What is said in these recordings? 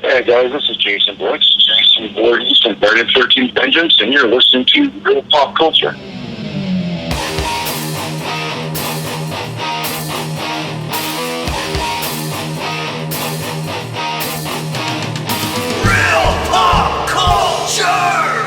Hey guys, this is Jason Voorhees from Friday the 13th Vengeance, and you're listening to Real Pop Culture. Real Pop Culture!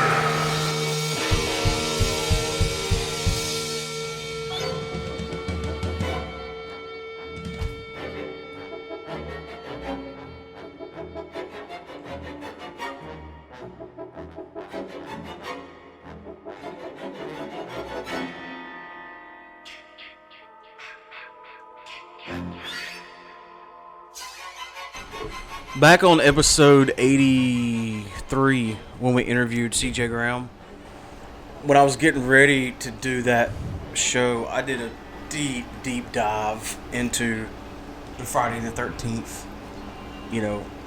Back on episode 83, when we interviewed CJ Graham, when I was getting ready to do that show, I did a deep dive into the Friday the 13th,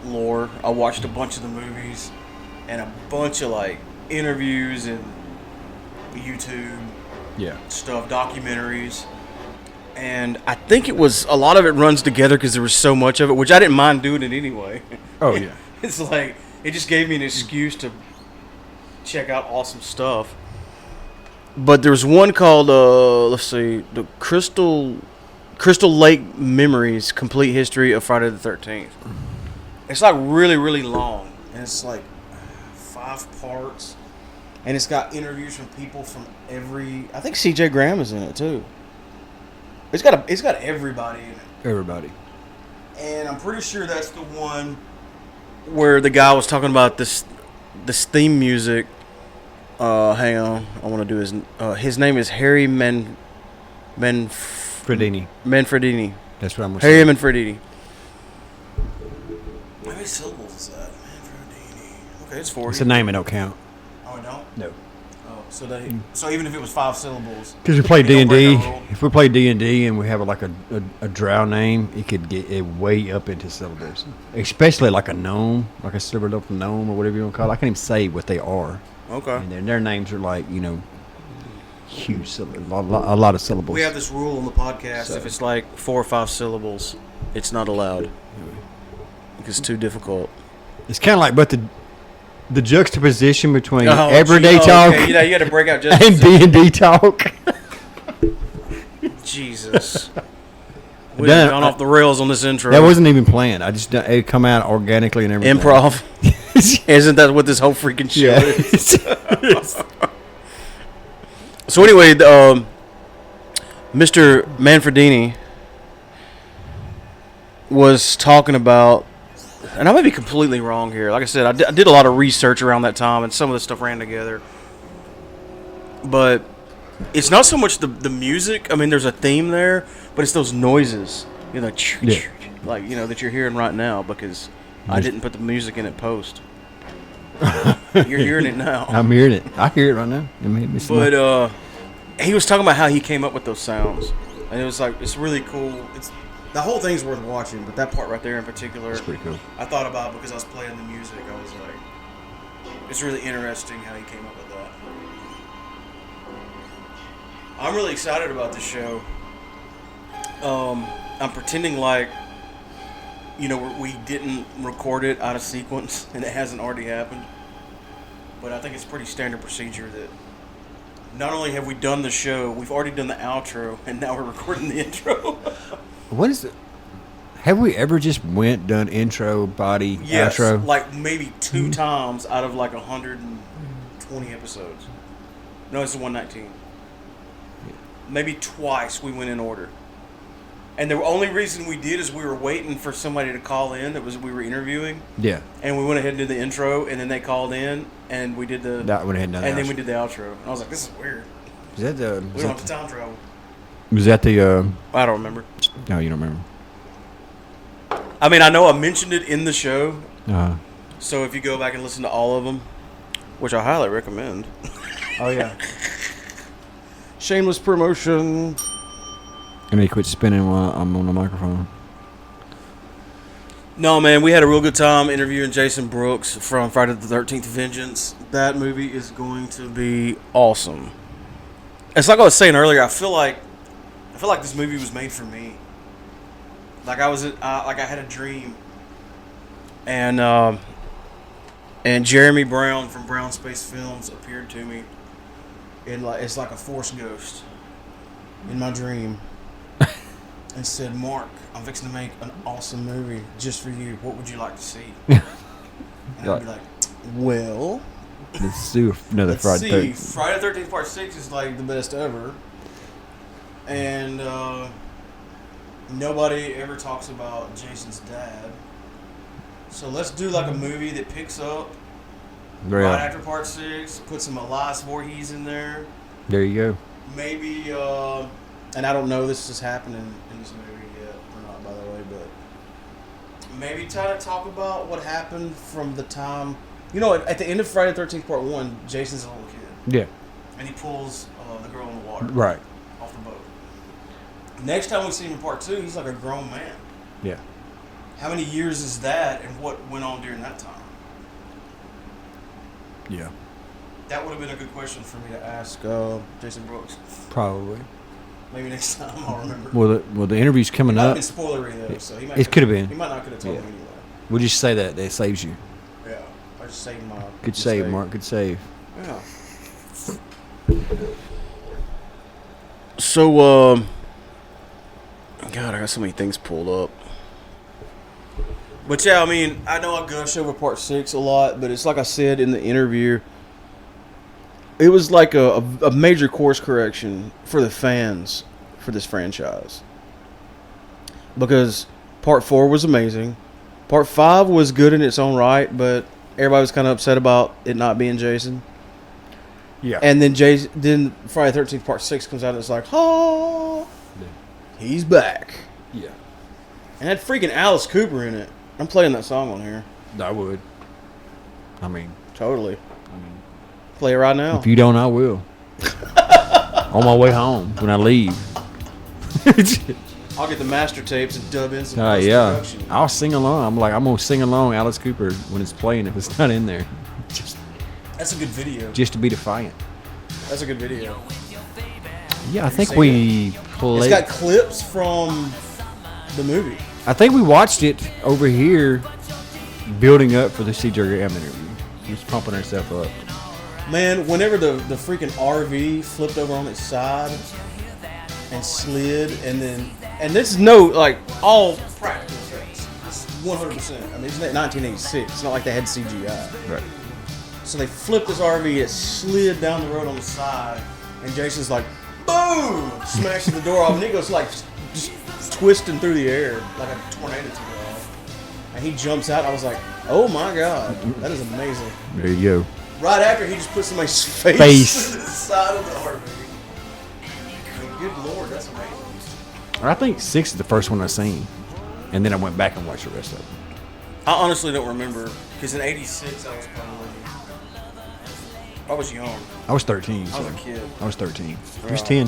lore. I watched a bunch of the movies and a bunch of interviews and YouTube stuff, documentaries. And I think it was, a lot of it runs together because there was so much of it, which I didn't mind doing it anyway. Oh, yeah. It's like, it just gave me an excuse to check out awesome stuff. But there's one called, the Crystal Lake Memories, Complete History of Friday the 13th. It's really, really long. And it's 5 parts. And it's got interviews from people from I think CJ Graham is in it too. It's got everybody in it. Everybody. And I'm pretty sure that's the one where the guy was talking about this theme music. Hang on, I want to do his name is Harry Manfredini. Manfredini. That's what I'm going to say. Harry Manfredini. How many syllables is that? Manfredini. Okay, it's 40. It's a name I don't count. Oh, it don't? No. So even if it was 5 syllables. Because we play you don't break D&D. that rule? If we play D&D and we have a drow name, it could get it way up into syllables. Especially like a gnome, like a silver loaf gnome or whatever you want to call it. I can't even say what they are. Okay. And their names are huge syllables, a lot of syllables. We have this rule on the podcast. So. If it's 4 or 5 syllables, it's not allowed. Because it's too difficult. It's kind of like, but the juxtaposition between everyday talk okay. You got to break out just and D&D talk. Jesus. We've gone off the rails on this intro. That wasn't even planned. It come out organically and everything. Improv. Isn't that what this whole freaking show is? So anyway, Mr. Manfredini was talking about, and I may be completely wrong here. Like I said, I did a lot of research around that time, and some of the stuff ran together. But it's not so much the music. I mean, there's a theme there, but it's those noises, that you're hearing right now because I didn't put the music in at post. You're hearing it now. I'm hearing it. I hear it right now. But he was talking about how he came up with those sounds, and it was it's really cool. The whole thing's worth watching, but that part right there in particular, it's pretty cool. I thought about because I was playing the music. I was like, it's really interesting how he came up with that. I'm really excited about this show. I'm pretending we didn't record it out of sequence and it hasn't already happened. But I think it's pretty standard procedure that not only have we done the show, we've already done the outro, and now we're recording the intro. What is it? Have we ever just done intro, body, outro? Maybe 2 times out of 120 episodes. No, it's 119. Maybe twice we went in order. And the only reason we did is we were waiting for somebody to call in we were interviewing. Yeah. And we went ahead and did the intro, and then they called in, and we did the... That went ahead and done and then we did the outro. And I was like, this is weird. Is that the... We don't have to time travel. Was that the... I don't remember. No, you don't remember. I mean, I know I mentioned it in the show. Uh-huh. So if you go back and listen to all of them, which I highly recommend. Oh, yeah. Shameless promotion. I need to quit spinning while I'm on the microphone. No, man, we had a real good time interviewing Jason Brooks from Friday the 13th Vengeance. That movie is going to be awesome. It's like I was saying earlier, I feel like this movie was made for me. I had a dream and Jeremy Brown from Brown Space Films appeared to me. It's like a Force ghost in my dream, and said, "Mark, I'm fixing to make an awesome movie just for you. What would you like to see?" And I'd be like, "Well, let's do another let's Friday. see. Friday the 13th Part 6 is like the best ever, and nobody ever talks about Jason's dad. So let's do like a movie that picks up right after Part 6, put some Elias Voorhees in there. There you go. Maybe, and I don't know this is happening in this movie yet or not, by the way, but maybe try to talk about what happened from the time, at the end of Friday the 13th Part 1, Jason's a little kid. Yeah. And he pulls the girl in the water. Right. Off the boat. Next time we see him in Part 2, he's like a grown man. Yeah. How many years is that, and what went on during that time? Yeah. That would have been a good question for me to ask Jason Brooks. Probably. Maybe next time I'll remember. Well, the interview's coming It might up. have been spoilery, though, so he might It could have been. He might not could have told me anyway. We'll just say that. That saves you. Yeah. I just saved my... Good save, Mark. Good save. Yeah. So, God, I got so many things pulled up. But yeah, I mean, I know I gush over Part 6 a lot, but it's like I said in the interview, it was like a major course correction for the fans for this franchise. Because Part 4 was amazing. Part 5 was good in its own right, but everybody was kind of upset about it not being Jason. Yeah. And then then Friday the 13th Part 6 comes out and it's like, oh, he's back. Yeah. And had freaking Alice Cooper in it. I'm playing that song on here. I would. I mean, Totally. Play it right now. if you don't, I will. On my way home when I leave. I'll get the master tapes and dub in some Yeah. post-production. I'll sing along. I'm going to sing along Alice Cooper when it's playing if it's not in there. That's a good video. Just to be defiant. That's a good video. Yeah, I think seen we It's played. got clips from the movie. I think we watched it over here building up for the C.J. Graham interview. He was pumping herself up. Man, whenever the freaking RV flipped over on its side and slid, and this is all practical effects. It's 100%. I mean, it's 1986. It's not like they had CGI. Right. So they flipped this RV, it slid down the road on the side, and Jason's like, boom! Smashing the door off, and he goes like just twisting through the air like a tornado took off. And he jumps out, I was like, oh my god, that is amazing. There you go. Right after he just put somebody's face to the side of the RV. I mean, good lord, that's amazing. I think 6 is the first one I seen. And then I went back and watched the rest of them. I honestly don't remember, because in 86 I was young. I was 13. I was so a kid. I was 13. He was Right. 10.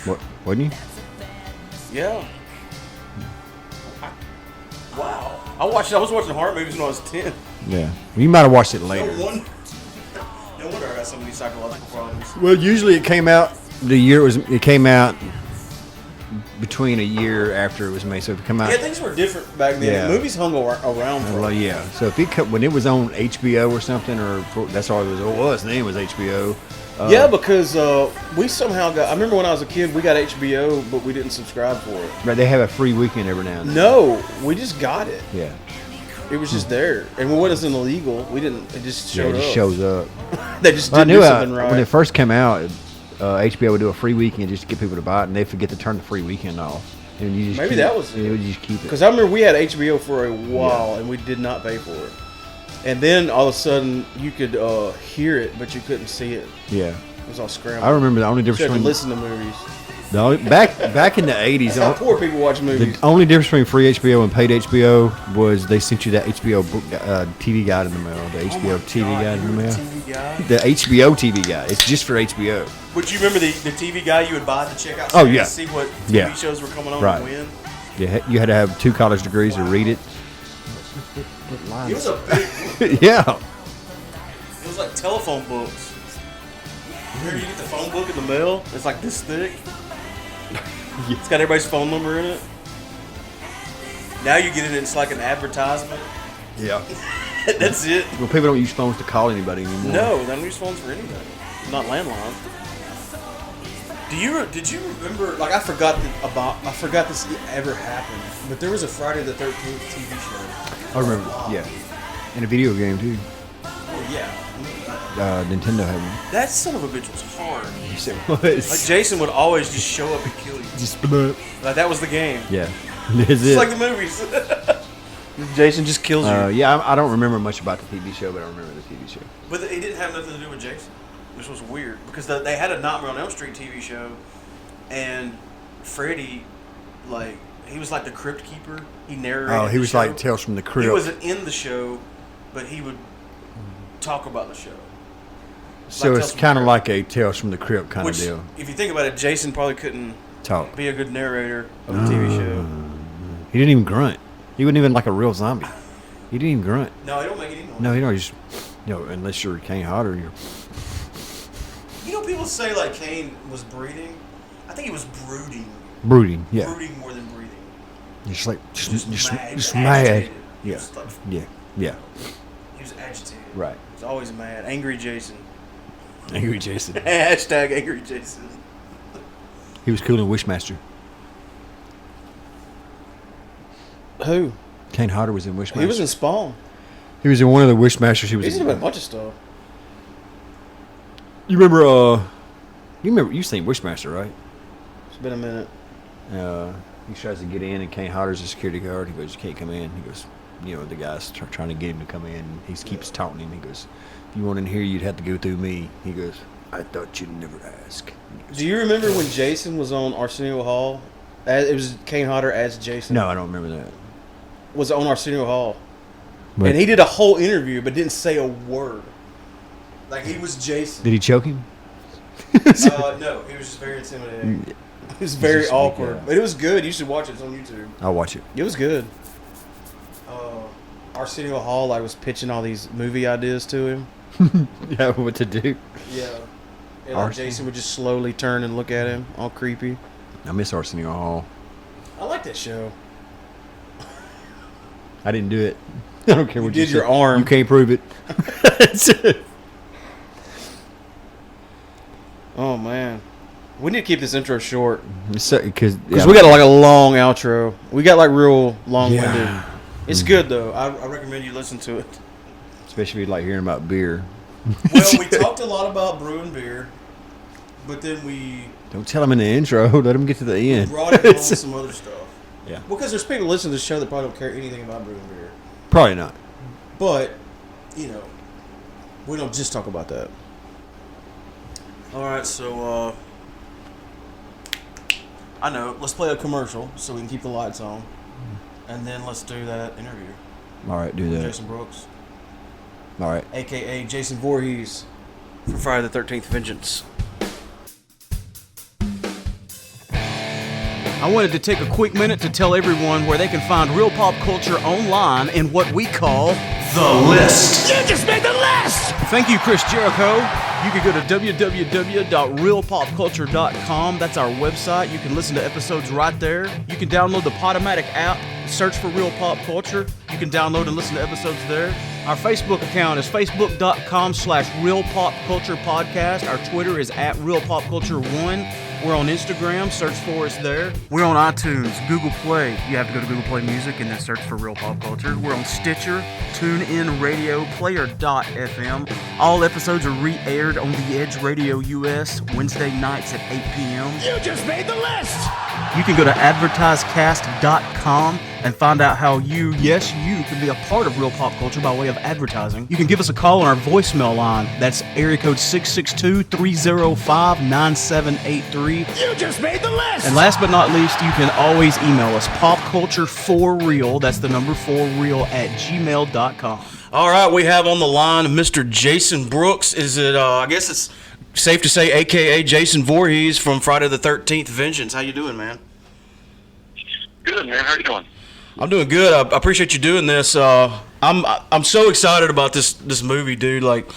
What? Wasn't you? Yeah. Wow. I was watching horror movies when I was 10. Yeah. You might have watched it later. No wonder I got so many psychological problems. Well, usually it came out the year it came out between a year after it was made. So if it come out, Yeah, things were different back then. Yeah. Movies hung around for well, yeah. So if when it was on HBO or something, that's all it was. The name was HBO. yeah, because we somehow got. I remember when I was a kid, we got HBO, but we didn't subscribe for it. Right, they have a free weekend every now and then. No, we just got it. Yeah. It was just there, and it wasn't illegal. We didn't. It just showed It just up. shows up. They just Well, I didn't knew do something right. when it first came out, HBO would do a free weekend just to get people to buy it, and they forget to turn the free weekend off. And you just Maybe keep that it. was And it. you would just keep it. Because I remember we had HBO for a while, and we did not pay for it. And then all of a sudden, you could hear it, but you couldn't see it. Yeah. It was all scrambled. I remember the only You difference had to between listen to movies. back in the 80s. That's how poor people watch movies. The only difference between free HBO and paid HBO was they sent you that HBO TV guide in the mail. The HBO TV guide in the mail. TV guy? The HBO TV guide. It's just for HBO. But you remember the TV guy you would buy to check out? Oh, yeah. To see what TV Yeah. shows were coming on Right. and when? You had to have 2 college degrees to read it. It was a big. Yeah. It was like telephone books. Remember you get the phone book in the mail? It's like this thick. It's got everybody's phone number in it. Now you get it, it's like an advertisement. Yeah. That's it. Well, people don't use phones to call anybody anymore. No, they don't use phones for anything. Not landline. Did you remember? Like, I forgot this ever happened. But there was a Friday the 13th TV show. I remember. Yeah. And a video game too. Oh yeah. Nintendo had one. That son of a bitch was hard. Yes, it was. Like Jason would always just show up and kill you. Just bloop. Like that was the game. Yeah. That's It's it. like the movies. Jason just kills you. Yeah, I don't remember much about the TV show, but I remember the TV show. But it didn't have nothing to do with Jason, which was weird because they had a Nightmare on Elm Street TV show, and Freddy, like he was like the crypt keeper. He narrated. Oh, he was the show. like Tales from the Crypt. He wasn't in the show, but he would talk about the show. So like it's kind of like a Tales from the Crypt kind Which, of deal. if you think about it, Jason probably couldn't Talk. be a good narrator of a TV show. He didn't even grunt. He wasn't even like a real zombie. He didn't even grunt. No, he don't make any noise. No, he don't. He's, unless you're Kane Hodder, you're. You know, people say like Kane was breathing. I think he was brooding. Brooding, yeah. Brooding more than breathing. Just like, just mad. mad. Agitated. He Yeah. was like- Yeah. Yeah. He was agitated. Right. He was always mad. Angry Jason. Angry Jason. Hashtag Angry Jason. He was cool in Wishmaster. Who? Kane Hodder was in Wishmaster. He was in Spawn. He was in one of the Wishmasters. He was He's in in a bunch of stuff. You remember? You've seen Wishmaster, right? It's been a minute. He tries to get in, and Kane Hodder's a security guard. He goes, "You can't come in." He goes, the guy's trying to get him to come in. He keeps taunting him. He goes, "If you want in here, you'd have to go through me." He goes, "I thought you'd never ask." Do you remember when Jason was on Arsenio Hall? It was Kane Hodder as Jason. No, I don't remember that. Was on Arsenio Hall. But And he did a whole interview, but didn't say a word. Like, he was Jason. did he choke him? No, he was just very intimidating. It was very just awkward. like, But it was good. You should watch it. It's on YouTube. I'll watch it. It was good. Arsenio Hall, like, was pitching all these movie ideas to him. Yeah, what to do? Yeah. And Arsenio. Jason would just slowly turn and look at him, all creepy. I miss Arsenio Hall. I like that show. I didn't do it. I don't care what you did your say. arm. You can't prove it. Oh, man. We need to keep this intro short. Because We got like a long outro. We got like real long-winded. Yeah. It's good, though. I recommend you listen to it. especially if you like hearing about beer. Well, we talked a lot about brewing beer, but then we Don't tell them in the intro. Let them get to the end. brought it home with some other stuff. Yeah. Well, because there's people listening to the show that probably don't care anything about brewing beer. Probably not. But, we don't just talk about that. All right, so, I know. Let's play a commercial so we can keep the lights on. And then let's do that interview. All right, do that. Jason Brooks, All right. a.k.a. Jason Voorhees from Friday the 13th Vengeance. I wanted to take a quick minute to tell everyone where they can find real pop culture online in what we call The List. You just made the list! Thank you, Chris Jericho. You can go to www.realpopculture.com. That's our website. You can listen to episodes right there. You can download the Podomatic app, search for Real Pop Culture. You can download and listen to episodes there. Our Facebook account is facebook.com/realpopculturepodcast. Our Twitter is @realpopculture1. We're on Instagram. Search for us there. We're on iTunes, Google Play. You have to go to Google Play Music and then search for Real Pop Culture. We're on Stitcher, TuneIn Radio, Player.fm. All episodes are re-aired on The Edge Radio US Wednesday nights at 8 p.m. You just made the list! You can go to advertisecast.com and find out how you can be a part of Real Pop Culture by way of advertising. You can give us a call on our voicemail line. That's area code 662-305-9783. You just made the list! And last but not least, you can always email us popculture4real, that's the number 4real @gmail.com. All right, we have on the line Mr. Jason Brooks. Is it, I guess it's safe to say, a.k.a. Jason Voorhees from Friday the 13th Vengeance. How you doing, man? Good, man. How you doing? I'm doing good. I appreciate you doing this. I'm so excited about this movie, dude. Like,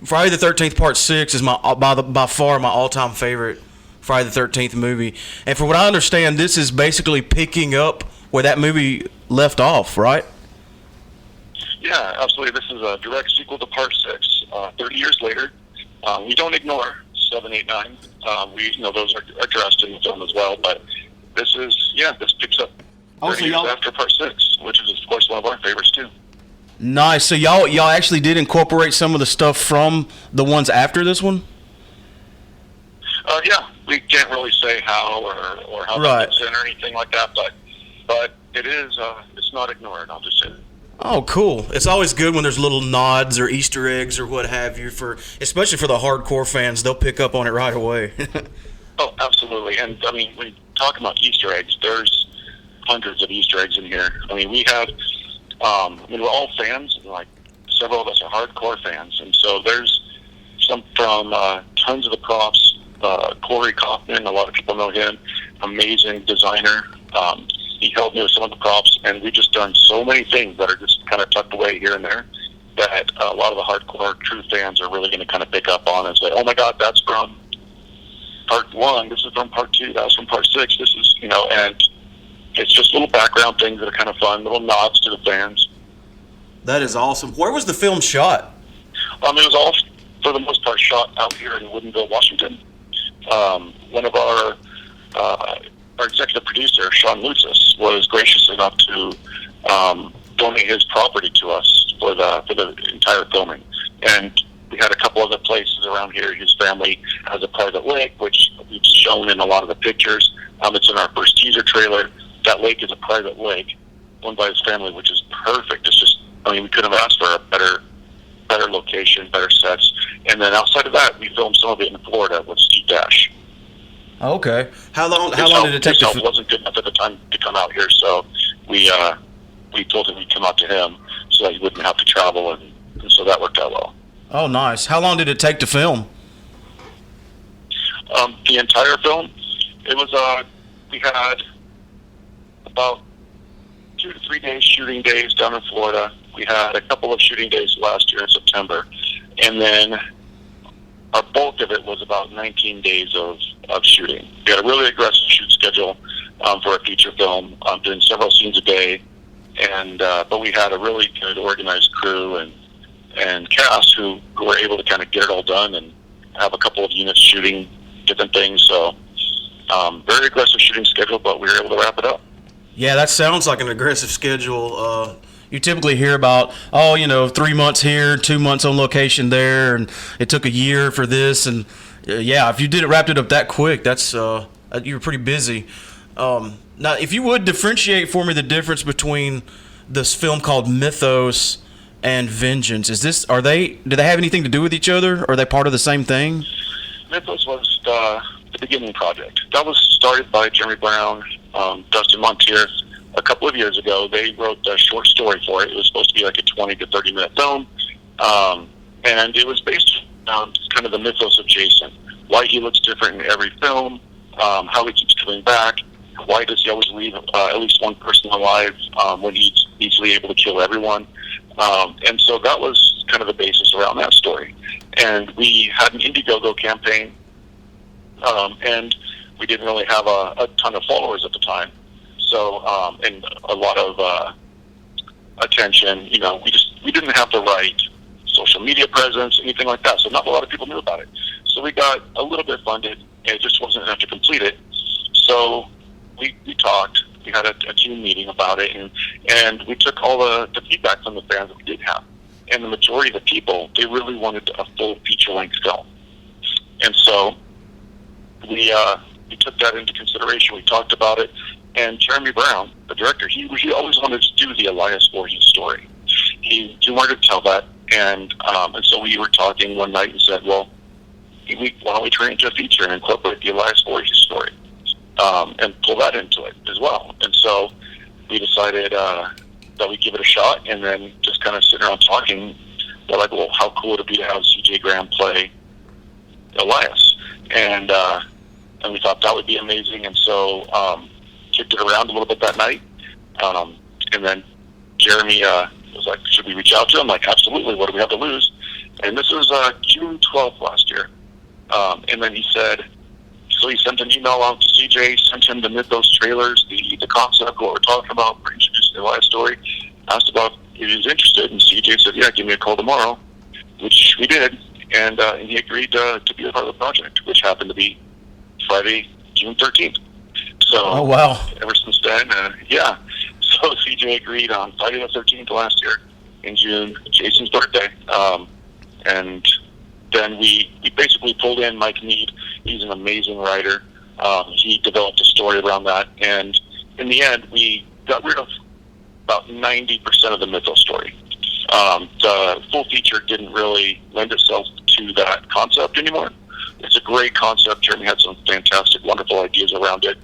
Friday the 13th Part 6 is by far my all-time favorite Friday the 13th movie. And from what I understand, this is basically picking up where that movie left off, right? Yeah, absolutely. This is a direct sequel to Part 6. 30 years later, we don't ignore 7, 8, 9. Those are addressed in the film as well. But this picks up 30 years after Part 6, which is, of course, one of our favorites, too. Nice. So y'all actually did incorporate some of the stuff from the ones after this one? Yeah, we can't really say how or how that fits in or anything like that, but it is, it's not ignored, I'll just say. Oh, cool. It's always good when there's little nods or Easter eggs or what have you, especially for the hardcore fans. They'll pick up on it right away. Oh, absolutely. And, I mean, when you talk about Easter eggs, there's hundreds of Easter eggs in here. I mean, we have, we're all fans, and, like, several of us are hardcore fans, and so there's some from tons of the props. Corey Kaufman, a lot of people know him, amazing designer. He helped me with some of the props, and we've just done so many things that are just kind of tucked away here and there that a lot of the hardcore true fans are really going to kind of pick up on and say, oh my God, that's from Part 1, this is from Part 2, that's from Part 6, this is, and it's just little background things that are kind of fun, little nods to the fans. That is awesome. Where was the film shot? It was all, for the most part, shot out here in Woodinville, Washington. One of our executive producer, Sean Lutzis, was gracious enough to donate his property to us for the entire filming. And we had a couple other places around here. His family has a private lake, which we've shown in a lot of the pictures. It's in our first teaser trailer. That lake is a private lake owned by his family, which is perfect. It's just, we couldn't have asked for a better location, better sets. And then outside of that, we filmed some of it in Florida with Steve Dash. Okay. How long did it take? His health wasn't good enough at the time to come out here, so we told him we'd come out to him so that he wouldn't have to travel, and so that worked out well. Oh, nice. How long did it take to film? The entire film, it was we had about 2 to 3 days shooting days down in Florida. We had a couple of shooting days last year in September, and then our bulk of it was about 19 days of shooting. We had a really aggressive shoot schedule for a feature film, doing several scenes a day, and but we had a really good organized crew and cast who were able to kind of get it all done and have a couple of units shooting different things. So very aggressive shooting schedule, but we were able to wrap it up. Yeah, that sounds like an aggressive schedule. You typically hear about, 3 months here, 2 months on location there, and it took a year for this. And if you wrapped it up that quick, that's you were pretty busy. Now, if you would differentiate for me the difference between this film called Mythos and Vengeance, do they have anything to do with each other? Or are they part of the same thing? Mythos was the beginning project. That was started by Jeremy Brown, Dustin Montier. A couple of years ago, they wrote a short story for it. It was supposed to be like a 20 to 30-minute film, and it was based on kind of the mythos of Jason, why he looks different in every film, how he keeps coming back, why does he always leave at least one person alive when he's easily able to kill everyone. And so that was kind of the basis around that story. And we had an Indiegogo campaign, and we didn't really have a ton of followers at the time. So, and a lot of attention, we didn't have the right social media presence, anything like that. So not a lot of people knew about it. So we got a little bit funded, and it just wasn't enough to complete it. So we talked, we had a team meeting about it, and we took all the feedback from the fans that we did have. And the majority of the people, they really wanted a full feature-length film. And so we took that into consideration. We talked about it. And Jeremy Brown, the director, he always wanted to do the Elias Voorhees story. He wanted to tell that, and so we were talking one night and said, well, why don't we turn it into a feature and incorporate the Elias Voorhees story and pull that into it as well. And so we decided that we'd give it a shot, and then just kind of sitting around talking, they're like, well, how cool would it be to have C.J. Graham play Elias? And we thought that would be amazing, and so kicked it around a little bit that night, and then Jeremy was like, should we reach out to him? I'm like, absolutely, what do we have to lose? And this was June 12th last year, and then he said, so he sent an email out to CJ, sent him the Mythos trailers, the concept, what we're talking about, we're introducing Elias story. Asked about if he was interested, and CJ said, "Yeah, give me a call tomorrow," which we did, and he agreed to be a part of the project, which happened to be Friday, June 13th. So, Oh, wow. ever since then, yeah. So CJ agreed on Friday the 13th last year in June, Jason's birthday, and then we basically pulled in Mike Mead. He's an amazing writer. He developed a story around that, and in the end, we got rid of about 90% of the mythos story. The full feature didn't really lend itself to that concept anymore. It's a great concept. Jeremy had some fantastic, wonderful ideas around it,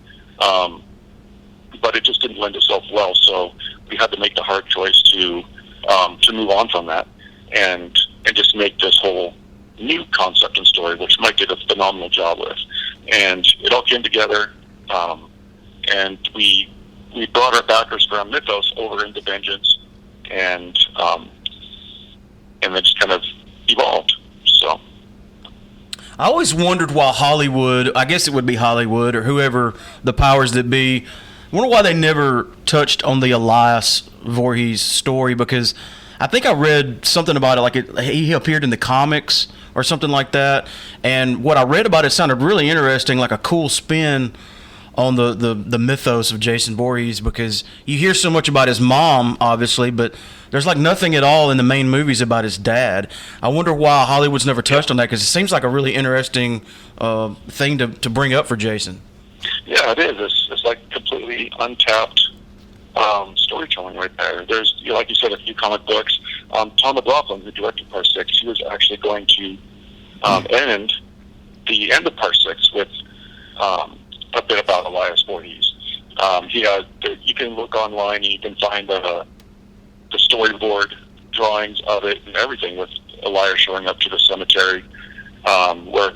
but it just didn't lend itself well. So we had to make the hard choice to move on from that and just make this whole new concept and story, which Mike did a phenomenal job with. And it all came together, and we brought our backers from Mythos over into Vengeance, and then just kind of evolved. So I always wondered why Hollywood, I guess it would be Hollywood or whoever the powers that be, I wonder why they never touched on the Elias Voorhees story, because I think I read something about it, like he appeared in the comics or something like that, and what I read about it sounded really interesting, like a cool spin on the mythos of Jason Voorhees, because you hear so much about his mom, obviously, but there's like nothing at all in the main movies about his dad. I wonder why Hollywood's never touched on that, because it seems like a really interesting thing to bring up for Jason. Yeah, it is. It's like completely untapped storytelling right there. There's, like you said, a few comic books. Tom McLaughlin, who directed Part 6, he was actually going to end the end of Part 6 with a bit about Elias Voorhees. You can look online and you can find the storyboard drawings of it and everything, with Elias showing up to the cemetery where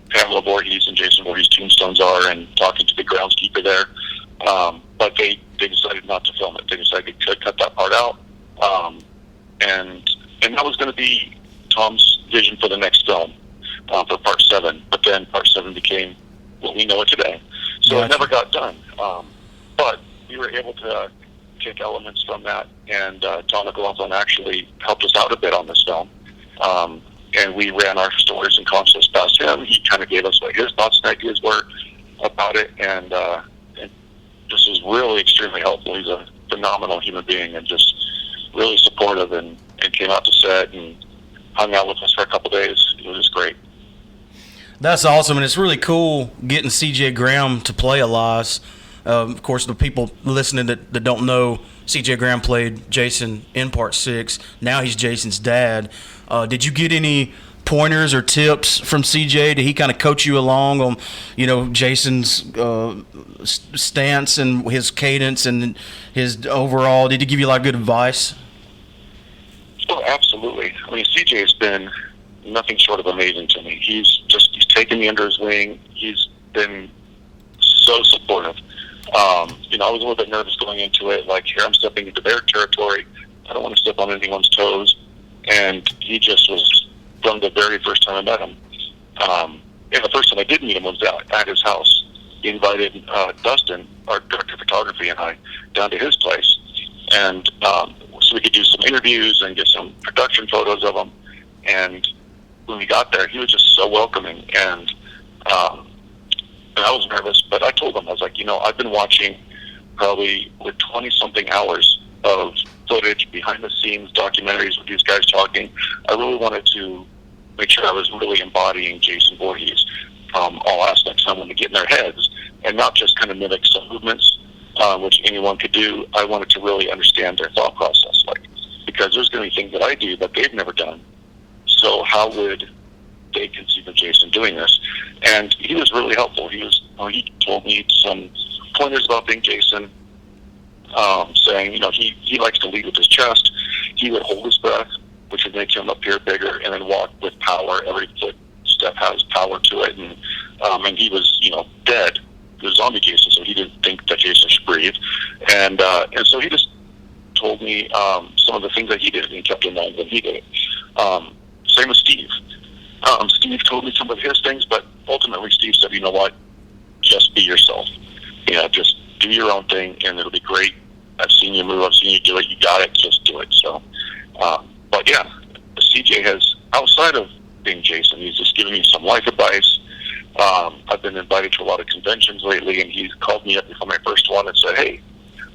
Pamela Voorhees and Jason Voorhees' tombstones are, and talking to the groundskeeper there. But they decided not to film it. They decided to cut that part out. And that was going to be Tom's vision for the next film, for Part 7. But then Part 7 became what we know it today. So It never got done. But we were able to take elements from that, and Tom McLaughlin actually helped us out a bit on this film. And we ran our stories and concepts past him. He kind of gave us what his thoughts and ideas were about it, and this was really extremely helpful. He's a phenomenal human being and just really supportive, and came out to set and hung out with us for a couple days. It was just great. That's awesome, and it's really cool getting C.J. Graham to play Elias. Of course, the people listening that don't know, C.J. Graham played Jason in Part 6. Now he's Jason's dad. Did you get any pointers or tips from C.J.? Did he kind of coach you along on, Jason's stance and his cadence and his overall? Did he give you a lot of good advice? Oh, absolutely. I mean, C.J. has been nothing short of amazing to me. He's taken me under his wing. He's been so supportive. I was a little bit nervous going into it. Like, here I'm stepping into their territory. I don't want to step on anyone's toes. And he just was, from the very first time I met him. And the first time I did meet him was at his house. He invited Dustin, our director of photography, and I down to his place. And so we could do some interviews and get some production photos of him. And when we got there, he was just so welcoming. And I was nervous, but I told him, I was like, I've been watching probably with 20-something hours of footage, behind-the-scenes documentaries with these guys talking. I really wanted to make sure I was really embodying Jason Voorhees from all aspects. I wanted to get in their heads and not just kind of mimic some movements, which anyone could do. I wanted to really understand their thought process, because there's going to be things that I do that they've never done. So how would they conceive of Jason doing this? And he was really helpful. He told me some pointers about being Jason, saying, he likes to lead with his chest. He would hold his breath, which would make him appear bigger, and then walk with power. Every footstep has power to it. And he was, dead. He was zombie Jason, so he didn't think that Jason should breathe. And so he just told me some of the things that he did, and he kept in mind when he did it. Same with Steve. Steve told me some of his things, but ultimately Steve said, just be yourself. Just do your own thing, and it'll be great. I've seen you move. I've seen you do it. You got it. Just do it. So, but yeah, CJ has, outside of being Jason, he's just giving me some life advice. I've been invited to a lot of conventions lately, and he's called me up before my first one and said, "Hey,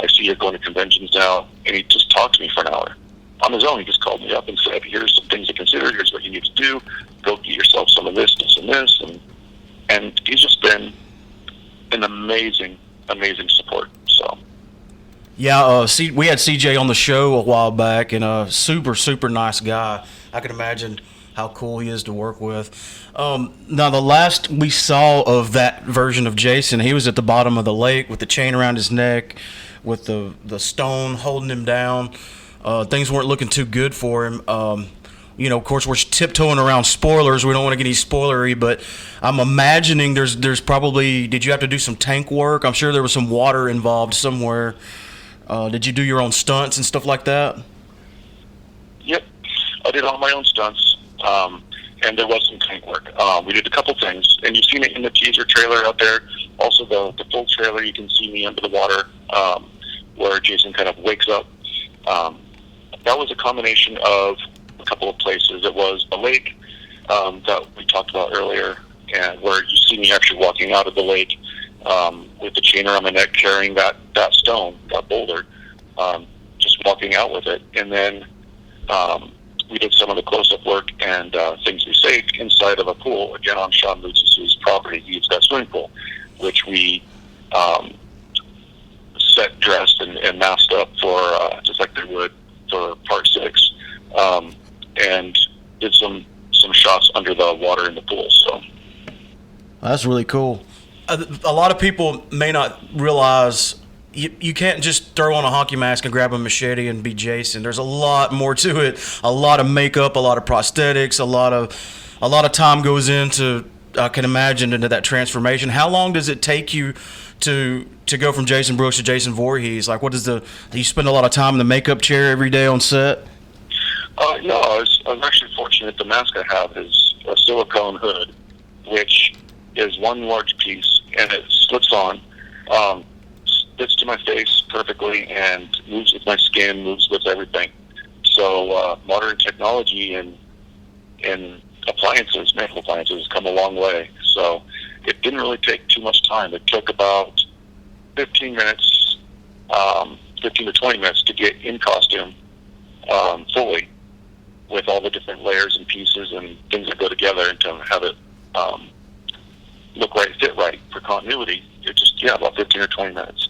I see you're going to conventions now," and he just talked to me for an hour. On his own, he just called me up and said, "Here's some things to consider. Here's what you need to do. Go get yourself some of this, and this." And he's just been an amazing support. So. Yeah, we had CJ on the show a while back, and a super nice guy. I can imagine how cool he is to work with. Now, the last we saw of that version of Jason, he was at the bottom of the lake with the chain around his neck, with the stone holding him down. Things weren't looking too good for him. Of course, we're tiptoeing around spoilers. We don't want to get any spoilery, but I'm imagining there's probably, did you have to do some tank work? I'm sure there was some water involved somewhere. Did you do your own stunts and stuff like that? Yep, I did all my own stunts, and there was some tank work. We did a couple things, and you've seen it in the teaser trailer out there. Also, the full trailer, you can see me under the water, where Jason kind of wakes up. That was a combination of a couple of places. It was a lake that we talked about earlier, and where you see me actually walking out of the lake with the chain around my neck, carrying that stone, that boulder, just walking out with it. And then we did some of the close-up work and things we saved inside of a pool, again on Sean Lutz's property. He's got a swimming pool, which we set, dressed, and masked up for just like they would for Part 6, and did some shots under the water in the pool. So that's really cool. A lot of people may not realize you can't just throw on a hockey mask and grab a machete and be Jason. There's a lot more to it. A lot of makeup, a lot of prosthetics, a lot of time goes into, I can imagine, into that transformation. How long does it take you to go from Jason Brooks to Jason Voorhees? Like, do you spend a lot of time in the makeup chair every day on set? No, I was actually fortunate. The mask I have is a silicone hood, which is one large piece, and it slips on, fits to my face perfectly, and moves with my skin, moves with everything. So modern technology and appliances, medical appliances, come a long way. So it didn't really take too much time. It took about 15 minutes, 15 to 20 minutes to get in costume fully, with all the different layers and pieces and things that go together, and to have it look right, fit right for continuity. It just, about 15 or 20 minutes.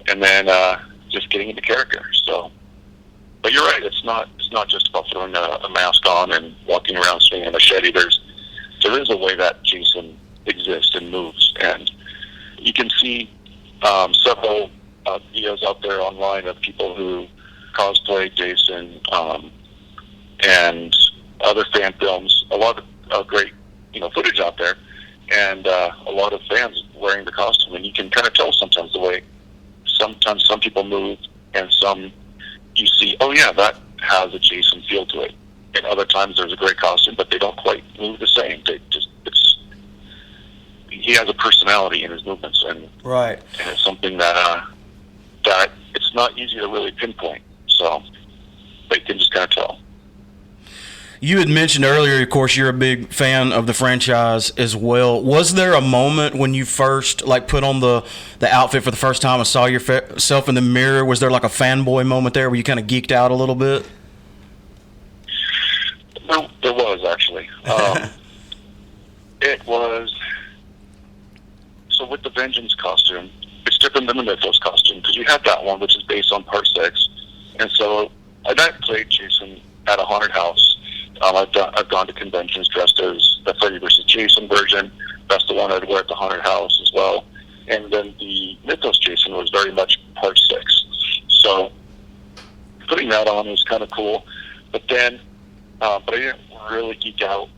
And then just getting into character. So, but you're right, it's not just about throwing a mask on and walking around swinging a machete. There is a way that Jason exists and moves, and you can see several videos out there online of people who cosplay Jason, and other fan films. A lot of great footage out there, and a lot of fans wearing the costume, and you can kind of tell sometimes the way sometimes some people move, and some you see, oh yeah, that has a Jason feel to it. And other times there's a great costume, but they don't quite move the same. He has a personality in his movements, and right. And it's something that it's not easy to really pinpoint. So, but you can just kind of tell. You had mentioned earlier, of course, you're a big fan of the franchise as well. Was there a moment when you first put on the outfit for the first time and saw yourself in the mirror? Was there like a fanboy moment there where you kind of geeked out a little bit? No, there was actually. It was, so with the Vengeance costume, it's different than the Mythos costume, because you had that one, which is based on Part 6. And so I played Jason at a haunted house. I've gone to conventions dressed as the Freddy vs. Jason version. That's the one I'd wear at the haunted house as well. And then the Mythos Jason was very much Part 6. So putting that on was kind of cool. But then, but I didn't really geek out,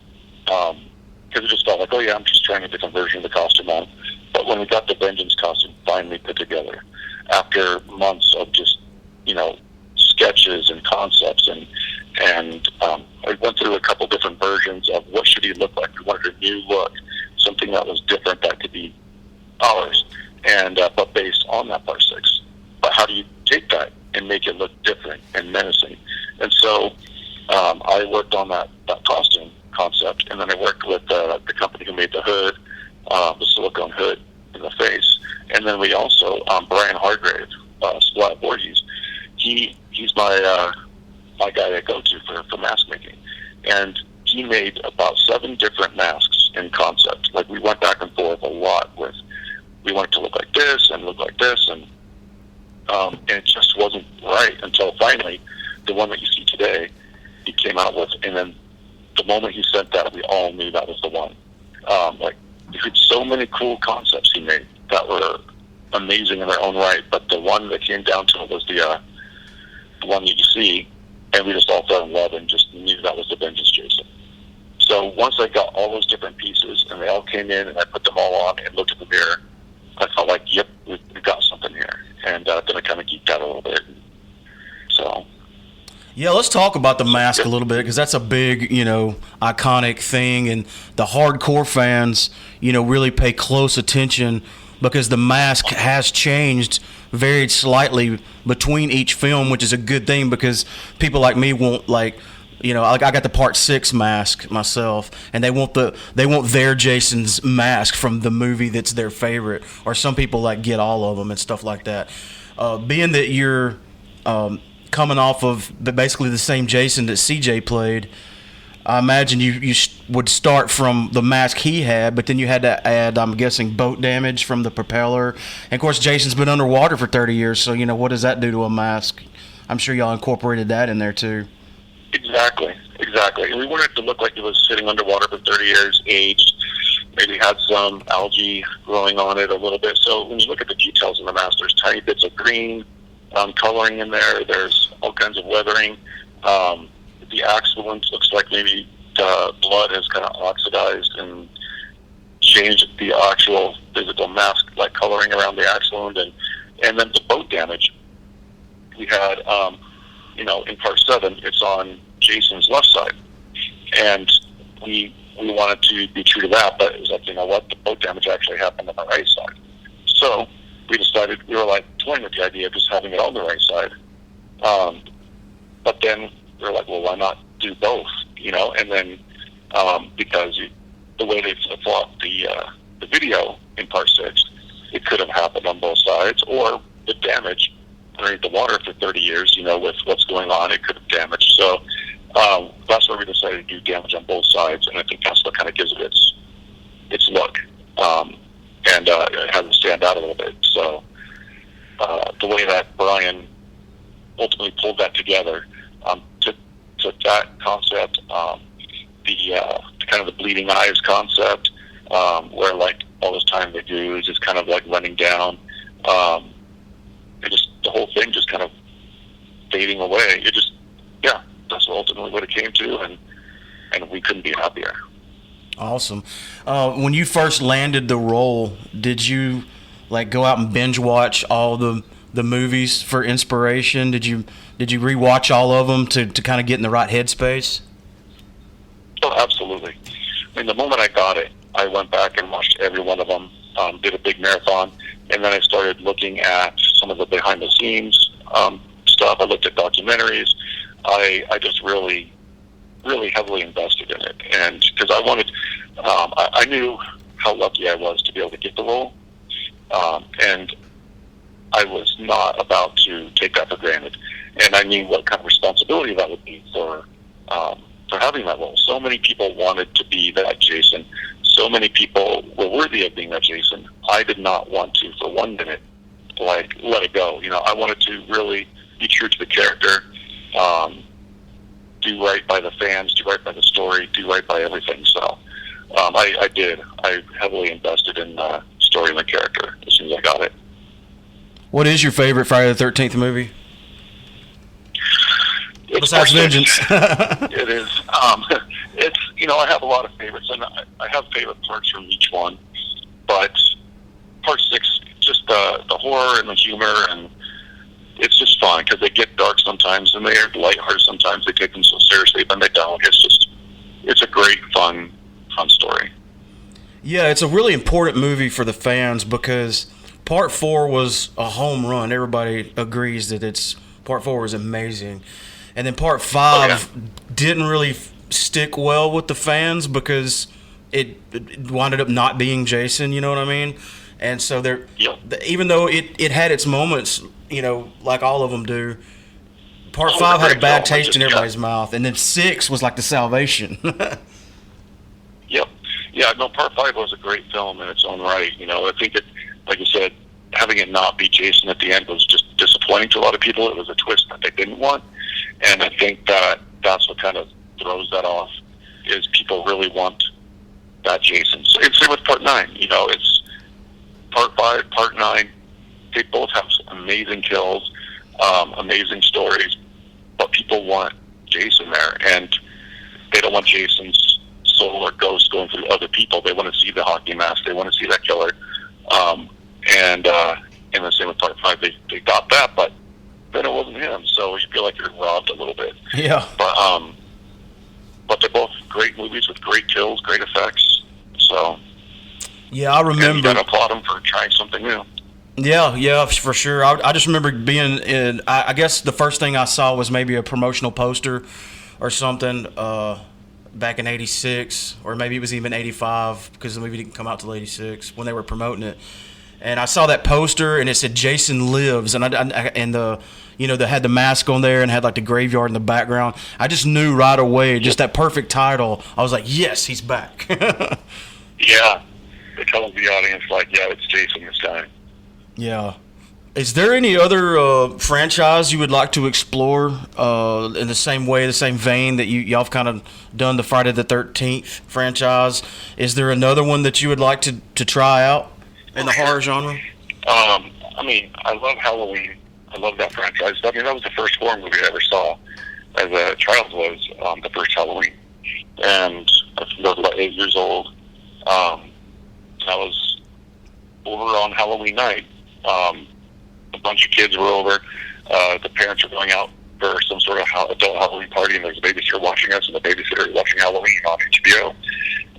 because it just felt like, oh yeah, I'm just trying a different version of the costume on. But when we got the Vengeance costume finally put together, after months of just, sketches and concepts, and I went through a couple different versions of what should he look like. We wanted a new look, something that was different that could be ours, and but based on that Part 6. But how do you take that and make it look different and menacing. And so I worked on that costume concept, and then I worked with the company who made the hood, the silicone hood in the face. And then we also, Brian Hargrave, Jason Voorhees, he's my guy I go to for mask making. And he made about 7 different masks in concept. Like, we went back and forth a lot with, we wanted to look like this and look like this, and it just wasn't right until finally the one that you see today, he came out with. And then the moment he said that, we all knew that was the one. Like, there's so many cool concepts he made that were amazing in their own right, but the one that came down to it was the one that you see, and we just all fell in love and just knew that was the Vengeance Jason. So once I got all those different pieces and they all came in and I put them all on and looked in the mirror, I felt like, yep, we've got something here. And then I kind of geeked out a little bit. So. Yeah, let's talk about the mask a little bit, because that's a big, iconic thing, and the hardcore fans, really pay close attention, because the mask has changed, varied slightly between each film, which is a good thing, because people like me won't I got the Part 6 mask myself, and they want their Jason's mask from the movie that's their favorite, or some people get all of them and stuff like that. Being that you're coming off of basically the same Jason that CJ played, I imagine you would start from the mask he had, but then you had to add, I'm guessing, boat damage from the propeller. And, of course, Jason's been underwater for 30 years, so, what does that do to a mask? I'm sure y'all incorporated that in there, too. Exactly. And we wanted it to look like it was sitting underwater for 30 years, aged, maybe had some algae growing on it a little bit. So when you look at the details in the mask, there's tiny bits of green coloring in there. There's all kinds of weathering. The axe wound looks like maybe the blood has kind of oxidized and changed the actual physical mask-like coloring around the axe wound. And then the boat damage, we had, in Part 7, it's on Jason's left side. And we wanted to be true to that, but it was like, the boat damage actually happened on the right side. So we decided, we were toying with the idea of just having it on the right side. But then we were like, well, why not do both? And then because the way they flip-flopped the video in Part 6, it could have happened on both sides, or the damage underneath the water for 30 years, with what's going on, it could have damaged. So that's why we decided to do damage on both sides, and I think that's what kind of gives it its look. And it has to stand out a little bit. So the way that Brian ultimately pulled that together, took that concept, the kind of the bleeding eyes concept, where all this time they do is just kind of running down, and just the whole thing just kind of fading away. That's ultimately what it came to, and we couldn't be happier. Awesome. When you first landed the role, did you go out and binge watch all the movies for inspiration? Did you rewatch all of them to kind of get in the right headspace? Oh, absolutely. I mean, the moment I got it, I went back and watched every one of them, did a big marathon, and then I started looking at some of the behind-the-scenes stuff. I looked at documentaries. I just really, really heavily invested in it, and because I wanted, I knew how lucky I was to be able to get the role, and I was not about to take that for granted, and I knew what kind of responsibility that would be for having that role. So many people wanted to be that Jason. So many people were worthy of being that Jason. I did not want to, for 1 minute, let it go. I wanted to really be true to the character, do right by the fans, do right by the story, do right by everything. So I did. I heavily invested in the story and the character as soon as I got it. What is your favorite Friday the 13th movie? Besides Vengeance. It is. It's, I have a lot of favorites, and I have favorite parts from each one, but Part 6, just the horror and the humor, and it's just fun, because they get dark sometimes, and they're lighthearted sometimes. They take them so seriously, then they don't. It's a great, fun story. Yeah, it's a really important movie for the fans, because Part 4 was a home run. Everybody agrees that Part 4 was amazing. And then Part 5 didn't really stick well with the fans because it wound up not being Jason, you know what I mean? And so even though it had its moments, you know, like all of them do, Part 5 had a bad taste in everybody's mouth. And then 6 was like the salvation. Yep. Yeah, no, Part 5 was a great film in its own right. You know, I think it, like you said, having it not be Jason at the end was just disappointing to a lot of people. It was a twist that they didn't want. And I think that's what kind of throws that off, is people really want that Jason. Same with Part 9. You know, it's Part 5, Part 9. They both have amazing kills, amazing stories, but people want Jason there. And they don't want Jason's soul or ghost going through other people. They want to see the hockey mask. They want to see that killer. And the same with Part 5. They got that, but then it wasn't him. So you feel like you're robbed a little bit. Yeah. But they're both great movies with great kills, great effects. So yeah, I remember. You got to applaud them for trying something new. Yeah, for sure. I just remember being in. I guess the first thing I saw was maybe a promotional poster or something back in '86, or maybe it was even '85 because the movie didn't come out till '86 when they were promoting it. And I saw that poster and it said Jason Lives, and they had the mask on there and had like the graveyard in the background. I just knew right away, just that perfect title. I was like, yes, he's back. Yeah, they tell the audience like, yeah, it's Jason this time. Yeah. Is there any other franchise you would like to explore in the same way, the same vein that y'all have kind of done the Friday the 13th franchise? Is there another one that you would like to try out in the horror genre? I mean, I love Halloween. I love that franchise. I mean, that was the first horror movie I ever saw as a child, was the first Halloween. And I think I was about 8 years old. I was over on Halloween night. A bunch of kids were over. The parents were going out for some sort of adult Halloween party, and there's a babysitter watching us, and the babysitter was watching Halloween on HBO.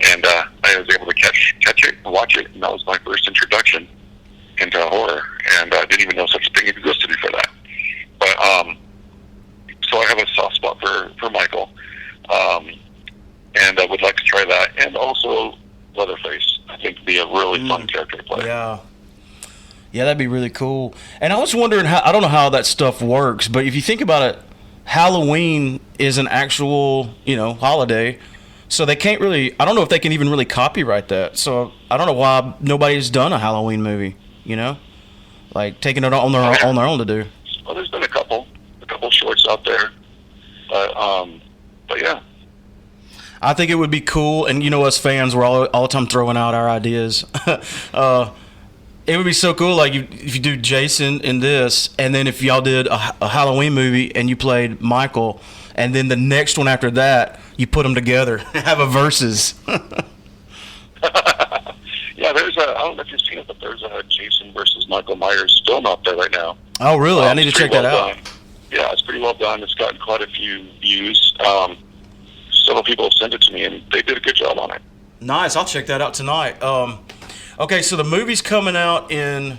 And I was able to catch it and watch it, and that was my first introduction into horror. And I didn't even know such a thing existed before that. But so I have a soft spot for Michael, and I would like to try that. And also Leatherface, I think, would be a really fun character to play. Yeah, that'd be really cool. And I was wondering I don't know how that stuff works, but if you think about it, Halloween is an actual, holiday. So they can't really, I don't know if they can even really copyright that. So I don't know why nobody's done a Halloween movie, like taking it on their own to do. Well, there's been a couple shorts out there, but yeah. I think it would be cool, and us fans, we're all the time throwing out our ideas. It would be so cool, like if you do Jason in this, and then if y'all did a Halloween movie and you played Michael, and then the next one after that, you put them together, have a versus. Yeah, I don't know if you've seen it, but there's a Jason versus Michael Myers film out there right now. Oh, really? I need to check that out. Yeah, it's pretty well done. It's gotten quite a few views. Several people have sent it to me, and they did a good job on it. Nice. I'll check that out tonight. Okay, so the movie's coming out in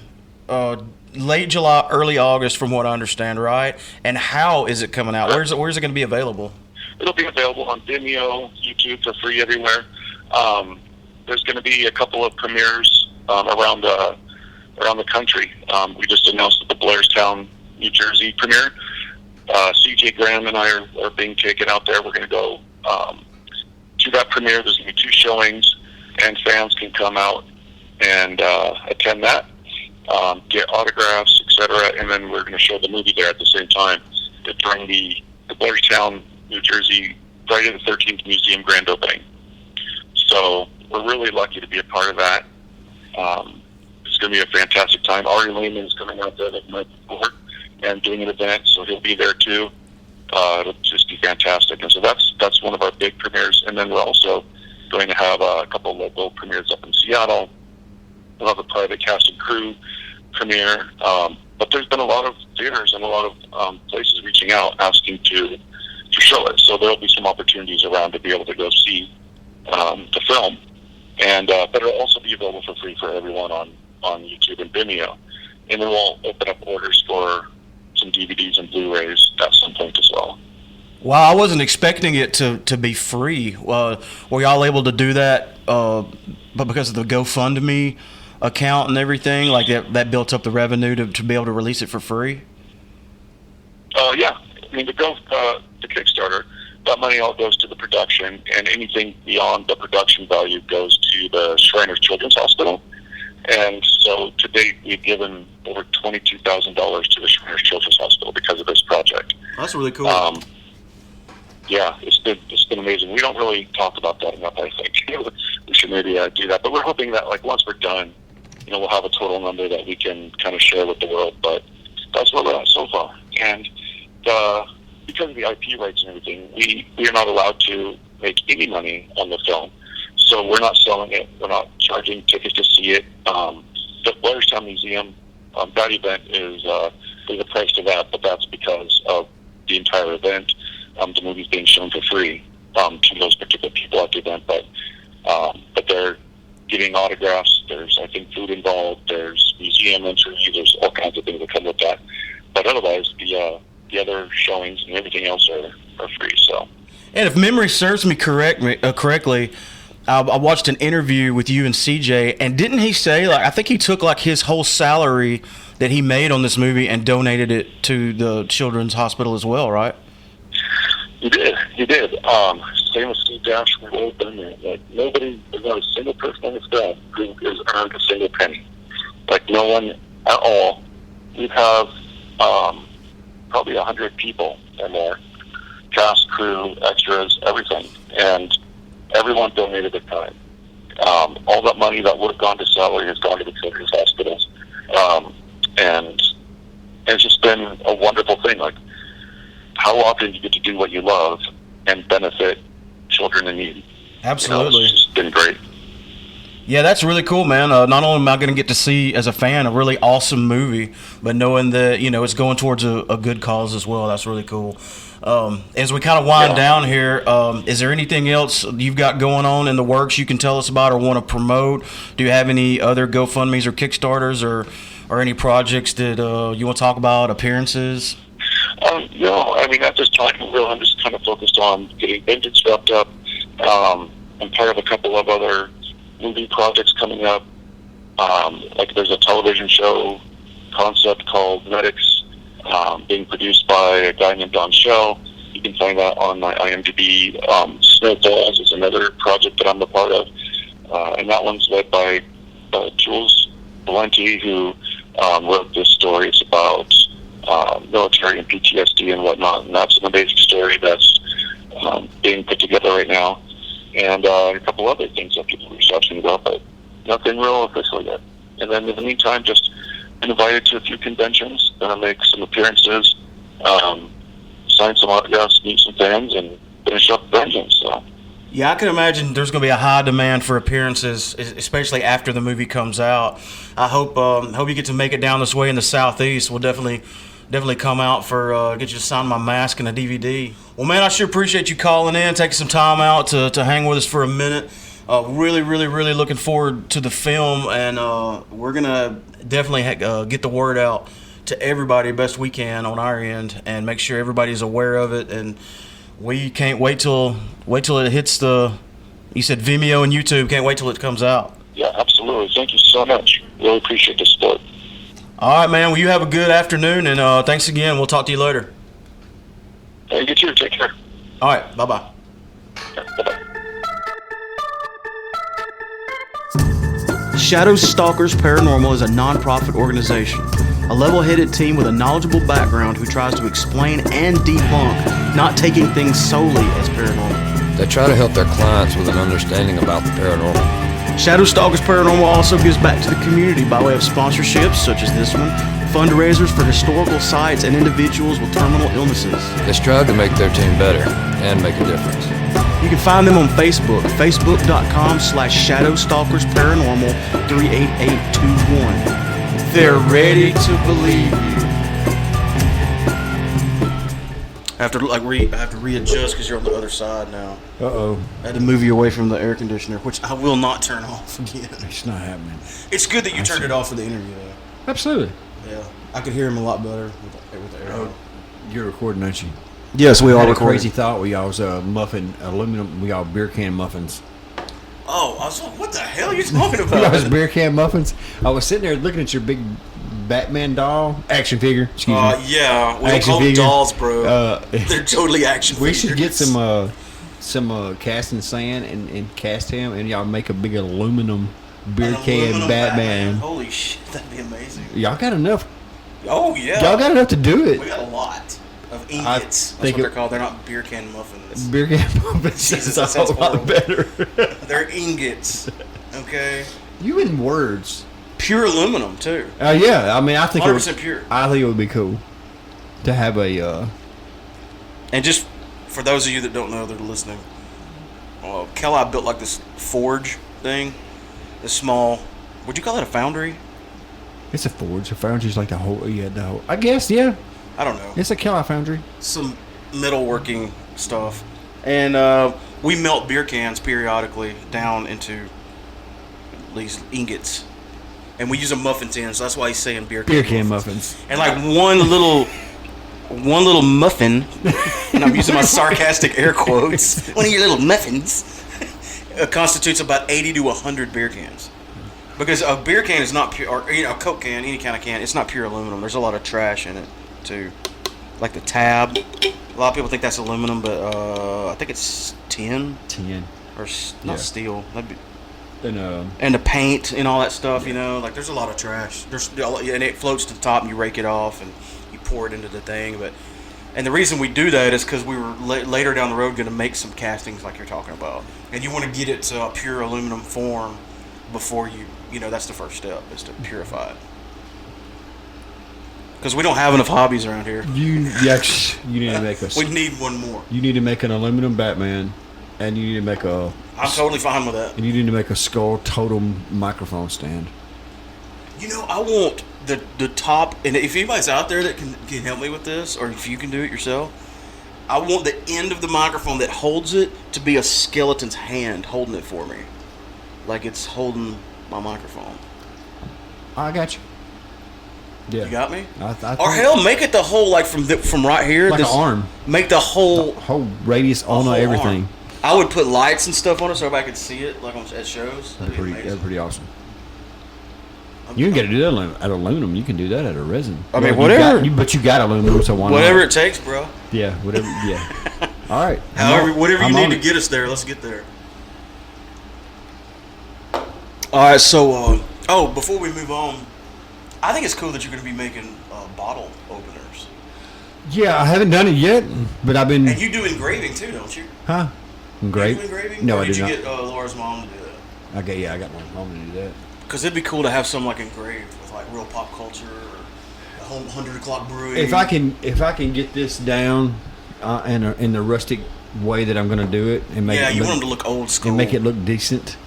late July, early August, from what I understand, right? And how is it coming out? Where's it going to be available? It'll be available on Vimeo, YouTube, for free everywhere. There's going to be a couple of premieres around the country. We just announced the Blairstown, New Jersey premiere. CJ Graham and I are being taken out there. We're going to go to that premiere. There's going to be 2 showings, and fans can come out and attend that, get autographs, etc., and then we're going to show the movie there at the same time during the Blairstown, New Jersey Friday the 13th Museum grand opening. So we're really lucky to be a part of that. It's going to be a fantastic time. Ari Lehman's coming out there that night before and doing an event, so he'll be there too. It'll just be fantastic. And so that's one of our big premieres. And then we're also going to have a couple of local premieres up in Seattle. We'll have a private cast and crew premiere. But there's been a lot of theaters and a lot of places reaching out asking to show it. So there'll be some opportunities around to be able to go see the film. And but it'll also be available for free for everyone on on YouTube and Vimeo. And then we'll open up orders for some DVDs and Blu-rays at some point as well. Wow, I wasn't expecting it to be free. Were y'all able to do that, but because of the GoFundMe account and everything, like that built up the revenue to be able to release it for free? Yeah. I mean, the Kickstarter, that money all goes to the production, and anything beyond the production value goes to the Shriners Children's Hospital. And so to date, we've given over $22,000 to the Shriners Children's Hospital because of this project. That's really cool. Yeah, it's been amazing. We don't really talk about that enough, I think. We should maybe do that. But we're hoping that, like, once we're done, we'll have a total number that we can kind of share with the world. But that's where we're at so far. And because of the IP rights and everything, we are not allowed to make any money on the film. So we're not selling it. We're not charging tickets to see it. The Blairstown Museum, that event is there's a price to that, but that's because of the entire event. The movie's being shown for free to those particular people at the event, but they're giving autographs. There's, I think, food involved. There's museum entry. There's all kinds of things that come with that. But otherwise, the other showings and everything else are free. So, and if memory serves me correctly, I watched an interview with you and CJ, and didn't he say, like, I think he took like his whole salary that he made on this movie and donated it to the Children's Hospital as well, right? He did. Same with Steve Dash. We've all done that. Like, there's not a single person on this film who has earned a single penny. Like, no one at all. We have probably 100 people or more, cast, crew, extras, everything, and everyone donated their time. All that money that would have gone to salary has gone to the children's hospitals, and it's just been a wonderful thing. Like, how often do you get to do what you love and benefit children in need? Absolutely. It's just been great. Yeah, that's really cool, man. Not only am I going to get to see, as a fan, a really awesome movie, but knowing that, it's going towards a good cause as well, that's really cool. As we kind of wind down here, is there anything else you've got going on in the works you can tell us about or want to promote? Do you have any other GoFundMes or Kickstarters or any projects that you want to talk about, appearances? No, I mean, at this time, I'm just kind of focused on getting Vengeance wrapped up. I'm part of a couple of other movie projects coming up. Like, there's a television show concept called Medics, being produced by a guy named Don Shell. You can find that on my IMDb. Snowfalls is another project that I'm a part of, and that one's led by Jules Valenti, who wrote this story. It's about military and PTSD and whatnot, and that's an amazing story that's being put together right now. And a couple other things that people reach out to me about, but nothing real official yet. And then in the meantime, just been invited to a few conventions, gonna make some appearances, sign some autographs, meet some fans, and finish up Vengeance. So. Yeah, I can imagine there's going to be a high demand for appearances, especially after the movie comes out. I hope you get to make it down this way in the Southeast. We'll definitely come out for get you to sign my mask and a DVD. Well, man, I sure appreciate you calling in, taking some time out to hang with us for a minute. Really looking forward to the film, and we're gonna definitely get the word out to everybody best we can on our end, and make sure everybody's aware of it. And we can't wait till it hits you said Vimeo and YouTube. Can't wait till it comes out. Yeah, absolutely. Thank you so much. Really appreciate the support. All right, man. Well, you have a good afternoon, and thanks again. We'll talk to you later. Hey, you too. Take care. All right. Bye-bye. Yeah, bye-bye. Shadow Stalkers Paranormal is a non-profit organization, a level-headed team with a knowledgeable background who tries to explain and debunk, not taking things solely as paranormal. They try to help their clients with an understanding about the paranormal. Shadow Stalkers Paranormal also gives back to the community by way of sponsorships, such as this one, fundraisers for historical sites and individuals with terminal illnesses. They strive to make their team better and make a difference. You can find them on Facebook, facebook.com/Shadow Stalkers Paranormal 38821. They're ready to believe you. I have to readjust because you're on the other side now. Uh-oh. I had to move you away from the air conditioner, which I will not turn off again. It's not happening. It's good that you turned it off for the interview, though. Absolutely. Yeah, I could hear him a lot better with the air. You're recording, aren't you? Yes, we I all had a recorded. crazy thought. We all was muffin aluminum. We all beer can muffins. Oh, I was like, what the hell are you talking We all was about? beer can muffins. I was sitting there looking at your big Batman doll action figure. Excuse me. Yeah, we don't Action call them figure. dolls, bro. They're totally action We figures. should get some casting sand and cast him, and y'all make a big aluminum beer An can aluminum Batman. Holy shit, that'd be amazing. Y'all got enough. Oh, yeah. Y'all got enough to do it. We got a lot of ingots. I That's think what they're called. They're not beer can muffins. Beer can muffins. Jesus, That's that a sounds whole lot horrible. better. They're ingots. Okay? You in words? Pure aluminum, too. Yeah. I mean, I think 100% pure. I think it would be cool to have a. And just for those of you that don't know that are listening, Kelly built like this forge thing. This small, would you call it a foundry? It's a forge. A foundry's like the whole. Yeah, the whole. I guess. Yeah. I don't know. It's a Kelly foundry. Some metalworking stuff. And we melt beer cans periodically down into these ingots. And we use a muffin tin, so that's why he's saying beer can muffins. And like one little muffin, and I'm using my sarcastic air quotes, one of your little muffins, constitutes about 80 to 100 beer cans. Because a beer can is not pure, or a Coke can, any kind of can, it's not pure aluminum. There's a lot of trash in it, too. Like the tab. A lot of people think that's aluminum, but I think it's tin. Tin. Or not steel. That'd be... And And the paint and all that stuff, you know, like there's a lot of trash. And it floats to the top, and you rake it off, and you pour it into the thing. And the reason we do that is because we were later down the road going to make some castings like you're talking about, and you want to get it to a pure aluminum form before you know that's the first step is to purify it. Because we don't have enough hobbies around here. you need to make a. We need one more. You need to make an aluminum Batman, and you need to make a. I'm totally fine with that. And you need to make a skull totem microphone stand. You know, I want the top, and if anybody's out there that can help me with this, or if you can do it yourself, I want the end of the microphone that holds it to be a skeleton's hand holding it for me. Like it's holding my microphone. I got you. Yeah. You got me? I Or think- hell, make it the whole, like from right here. Like an arm. Make the whole whole radius on whole everything. arm. I would put lights and stuff on it so everybody could see it, like at shows. That'd be amazing. That's pretty awesome. You can get to do that at aluminum. You can do that at a resin. I mean, You whatever. but you got aluminum, so why Whatever not? it takes, bro. Yeah, whatever. Yeah. All right. Whatever you I'm need on to it. get us there, let's get there. All right, so before we move on, I think it's cool that you're going to be making bottle openers, Yeah, I haven't done it yet, but I've been. and you do engraving too, don't you? Huh? Great. You do engraving? No, Or I did did you not. get Laura's mom to do that? Okay, yeah, I got my mom to do that. Because it'd be cool to have some like engraved with like real pop culture or the whole 100 o'clock brewing. If I can get this down in the rustic way that I'm going to do it, and make it you look, want them to look old school and make it look decent,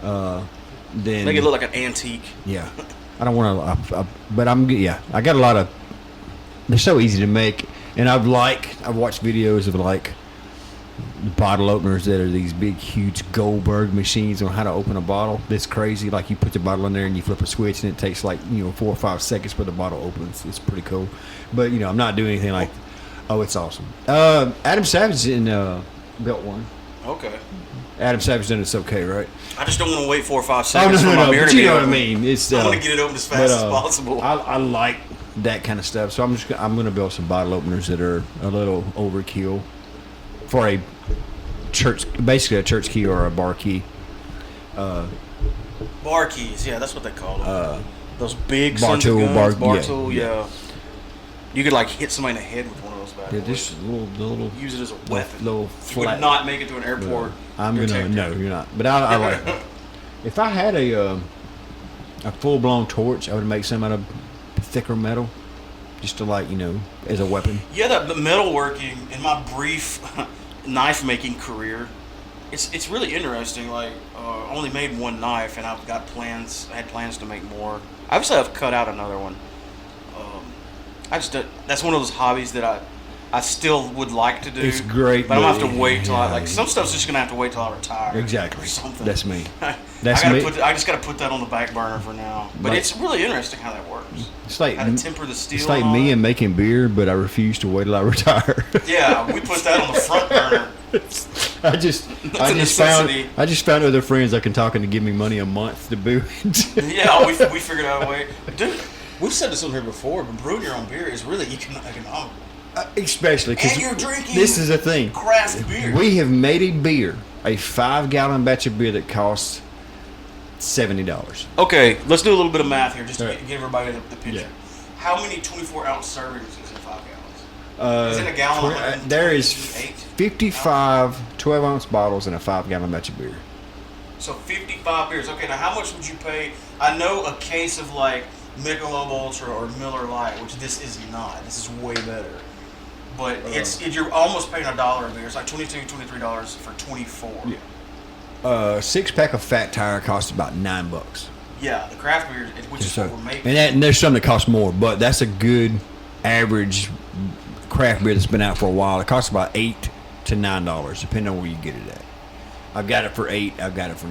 then make it look like an antique. yeah. I don't want to, but I got a lot of. They're so easy to make, and I've watched videos of like bottle openers that are these big, huge Goldberg machines on how to open a bottle. That's crazy. Like you put the bottle in there and you flip a switch, and it takes like 4 or 5 seconds for the bottle opens. It's pretty cool. But I'm not doing anything like. Oh, it's awesome. Adam Savage built one. Okay. Adam Savage done it's okay, right? I just don't want to wait 4 or 5 Oh seconds no, for my beer but to you be know what I open. mean. It's I want to get it open as fast as possible. I like that kind of stuff, so I'm gonna build some bottle openers that are a little overkill for a church, basically a church key or a bar key. Bar keys, yeah, that's what they call them. Those big bar sons of tool, guns, bar- yeah, tool, yeah. You could like hit somebody in the head with one of those bad Yeah, boys. this little Use it as a weapon. little You flat. would not make it to an airport. I'm gonna detector. no, you're not. But I like it. If I had a full blown torch, I would make some out of thicker metal, just to as a weapon. Yeah, the metalworking in my brief knife making career, it's really interesting. Like, I only made one knife, and I've got plans. I had plans to make more. Obviously, I've cut out another one. That's one of those hobbies that I still would like to do. It's great, but I'm gonna but have to wait till I yeah. like some stuff's just gonna have to wait till I retire. Exactly. Or something. That's me. That's me. I just gotta put that on the back burner for now. But Like- it's really interesting how that works. It's like How to temper the steel. It's like and all me that. and making beer, but I refuse to wait till I retire. Yeah, we put that on the front burner. I just a necessity. found other friends I can talk and to give me money a month to boot. Yeah, we figured out a way. Dude, we've said this on here before, but brewing your own beer is really economical. Especially because And you're drinking this is the thing. craft beer. We have made a beer, a 5-gallon batch of beer that costs $70. Okay, let's do a little bit of math here, just to All right. get everybody the picture. Yeah. How many 24-ounce servings is in 5 gallons? Is it a gallon? There is 128? 55 12-ounce bottles in a 5-gallon batch of beer. So 55 beers. Okay, now how much would you pay? I know a case of like Michelob Ultra or Miller Lite, which this is not. This is way better. But you're almost paying $1 a beer. It's like $22, $23 for 24. Yeah. 6-pack of Fat Tire costs about $9. Yeah, the craft beer, which is what we're making. And there's some that cost more, but that's a good average craft beer that's been out for a while. It costs about $8 to $9, depending on where you get it at. I've got it for $8. I've got it for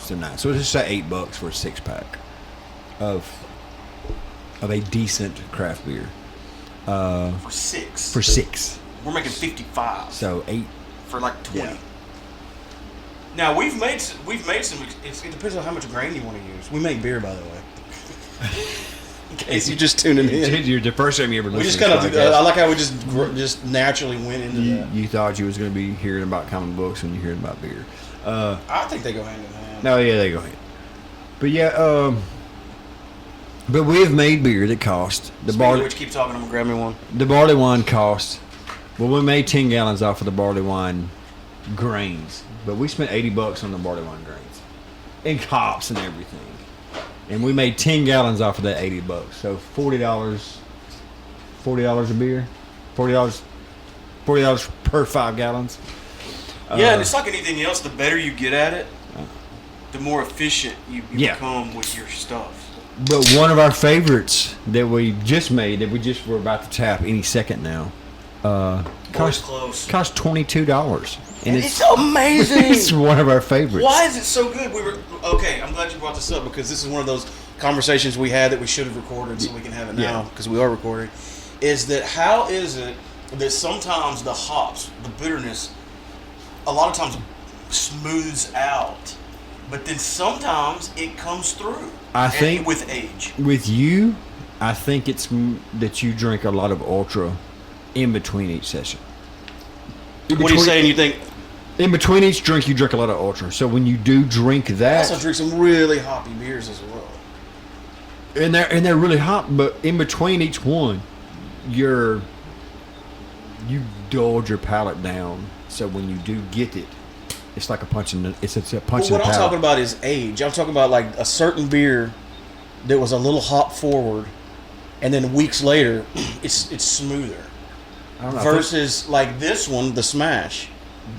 some $9. So it's just say $8 for a 6-pack of a decent craft beer. For 6. For 6. We're making 55. So 8. For like 20. Yeah. Now we've made some. It depends on how much grain you want to use. We make beer, by the way. In case you're just tuning in, You're the first time you ever we listened just to kind of. this podcast. I like how we just naturally went into that. You thought you was going to be hearing about comic books when you're hearing about beer. I think they go hand in hand. No, yeah, they go ahead. But yeah, but we have made beer that cost the barley. Which keep talking. I'm gonna grab me one. The barley wine cost. Well, we made 10 gallons off of the barley wine grains, but we spent $80 on the barley wine grains, and hops and everything. And we made 10 gallons off of that $80. So $40 a beer, $40 per 5 gallons. Yeah, and it's like anything else. The better you get at it, the more efficient you Yeah. become with your stuff. But one of our favorites that we just made, that we're about to tap any second now, Always close. cost $22, and It's amazing. it's one of our favorites. Why is it so good? Okay. I'm glad you brought this up because this is one of those conversations we had that we should have recorded so we can have it now because we are recording. Is that how is it that sometimes the hops, the bitterness, a lot of times smooths out, but then sometimes it comes through. I think and with age. With you, I think it's that you drink a lot of Ultra in between each session. What are you saying? You think? In between each drink, you drink a lot of Ultra. So when you do drink I that, also drink some really hoppy beers as well. and they're really hot, but in between each one, you dulled your palate down. So when you do get it, it's like a punch in the it's a punch in the What I'm palate. talking about is age. I'm talking about like a certain beer that was a little hop forward, and then weeks later, it's smoother. I don't know, Versus like this one, the Smash,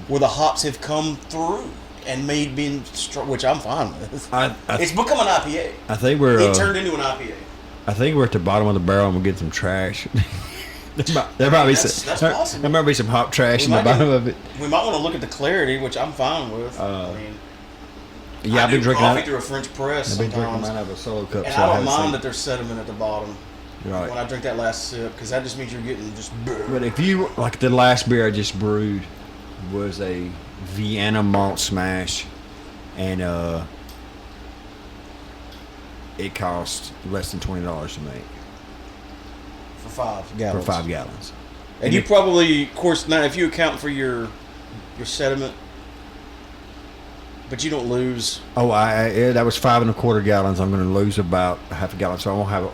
where the hops have come through and which I'm fine with. It's become an IPA. I think we're It turned into an IPA. I think we're at the bottom of the barrel and we're getting some trash. there might be That's some. possible. There might be some hop trash in the bottom of it. We might want to look at the clarity, which I'm fine with. Yeah, I've been drinking coffee out. through a French press I've been drinking sometimes. mine out of a solo cup. And so I don't haven't mind seen- that there's sediment at the bottom Right. when I drink that last sip, because that just means you're getting just. But if you like, the last beer I just brewed was a Vienna malt smash, and it cost less than $20 to make For 5 gallons. for 5 gallons. And you probably, of course, now if you account for your sediment, but you don't lose. Oh, that was 5 1/4 gallons. I'm going to lose about half a gallon, so I won't have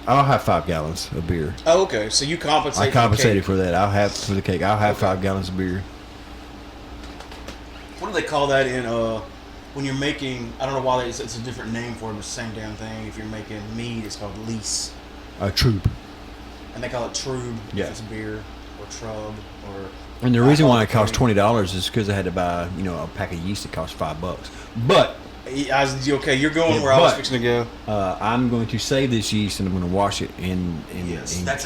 I'll have 5 gallons of beer. Oh, okay. So you compensate. I compensated for for that. I'll have for the cake. I'll have 5 gallons of beer. what do they call that in when you're making? I don't know why it's a different name for it, but it's the same damn thing. If you're making mead, it's called lease, A troop. and they call it trub Yeah. if it's beer, or trub, or. And the reason why it alcohol cost $20 is because I had to buy, a pack of yeast that cost $5. But Okay, you're going where I was fixing to go. I'm going to save this yeast and I'm going to wash it. That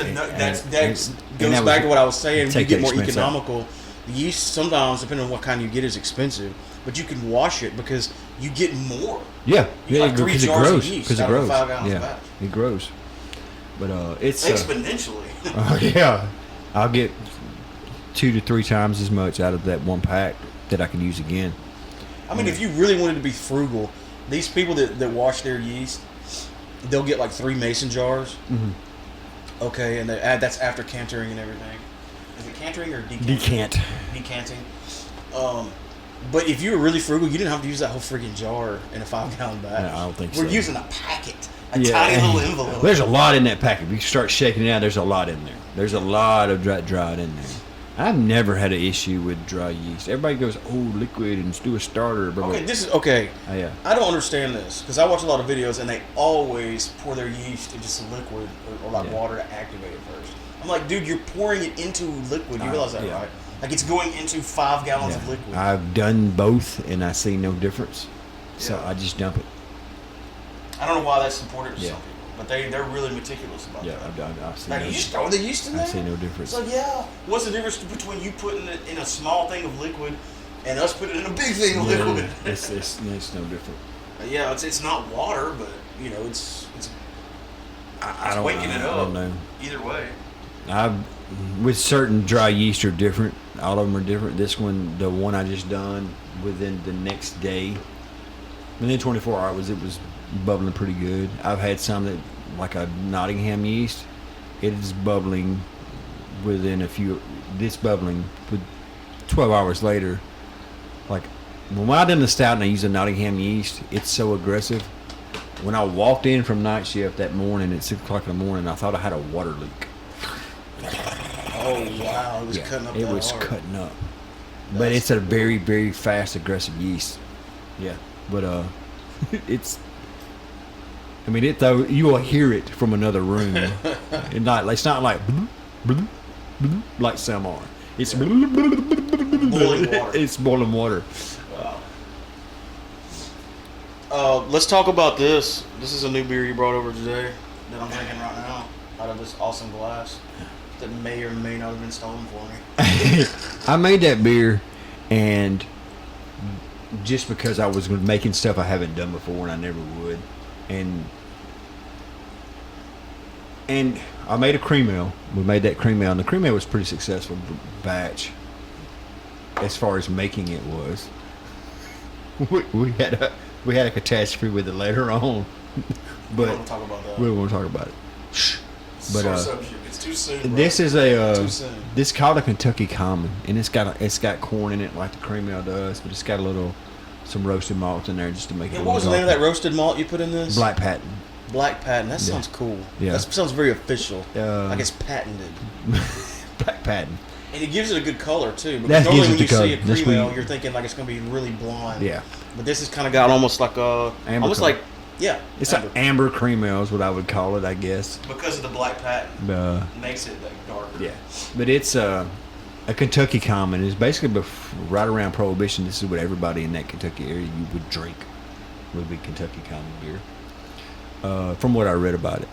goes back to what I was saying. You get more economical. The yeast sometimes, depending on what kind you get, is expensive, but you can wash it because you get more. Yeah, like 3 because it jars grows. of yeast Because it out of a grows. 5 gallons Yeah, batch. it grows. But it's Exponentially. yeah, I'll get 2 to 3 times as much out of that one pack that I can use again. I mean, if you really wanted to be frugal, these people that wash their yeast, they'll get like 3 mason jars. Mm-hmm. Okay, and that's after cantering and everything. Is it cantering or decanting? Decanting. But if you were really frugal, you didn't have to use that whole freaking jar in a 5-gallon batch. No, I don't think so. We're using a packet, a tiny little envelope. There's a lot in that packet. If you start shaking it out, there's a lot in there. There's a lot of dried in there. I've never had an issue with dry yeast. Everybody goes, "Oh, liquid and do a starter." Blah, blah. Okay, this is okay. Yeah. I don't understand this because I watch a lot of videos and they always pour their yeast into some liquid or like water to activate it first. I'm like, dude, you're pouring it into liquid. You realize that, right? Like it's going into 5 gallons of liquid. I've done both and I see no difference, so I just dump it. I don't know why that's important to some people, but they're really meticulous about that. I see. Like, you just throw the yeast in there? I see no difference. It's like, what's the difference between you putting it in a small thing of liquid and us putting it in a big thing of liquid? It's no different. Yeah, it's not water, but you know, it's waking it up. I don't know. Either way. With certain dry yeast are different. All of them are different. This one, the one I just done, within the next day, within 24 hours, it was bubbling pretty good. I've had some that, like a Nottingham yeast, it is bubbling within bubbling with 12 hours later. Like, when I done the stout and I used a Nottingham yeast, it's so aggressive. When I walked in from night shift that morning at 6 o'clock in the morning, I thought I had a water leak. Oh, wow. It was cutting up. It was cutting up. But it's a very, very fast, aggressive yeast. Yeah. But, it's... I mean, you will hear it from another room. It's not like like some are. It's boiling water. It's boiling water. Wow. Let's talk about this. This is a new beer you brought over today that I'm drinking right now out of this awesome glass that may or may not have been stolen for me. I made that beer, and just because I was making stuff I haven't done before and I never would, and I made a cream ale. We made that cream ale, and the cream ale was pretty successful batch as far as making it was. We had a catastrophe with it later on, but we don't want to talk about that. We don't want to talk about it. But it's too soon. This is this is called a Kentucky Common, and it's got corn in it like the cream ale does, but it's got some roasted malt in there just to make it. What was the name of that roasted malt you put in this? Black Patent. Black Patent. That sounds cool. Yeah. That sounds very official. Like it's patented. Black Patent. And it gives it a good color too. Because That normally gives when it you the see a color. cream ale, you're thinking like it's going to be really blonde. Yeah. But this has kind of got almost like a it's like amber cream ale is what I would call it, I guess. Because of the Black Patent. Makes it like darker. Yeah. But it's a Kentucky Common. It's basically right around Prohibition. This is what everybody in that Kentucky area you would drink. Would be Kentucky Common beer. From what I read about it.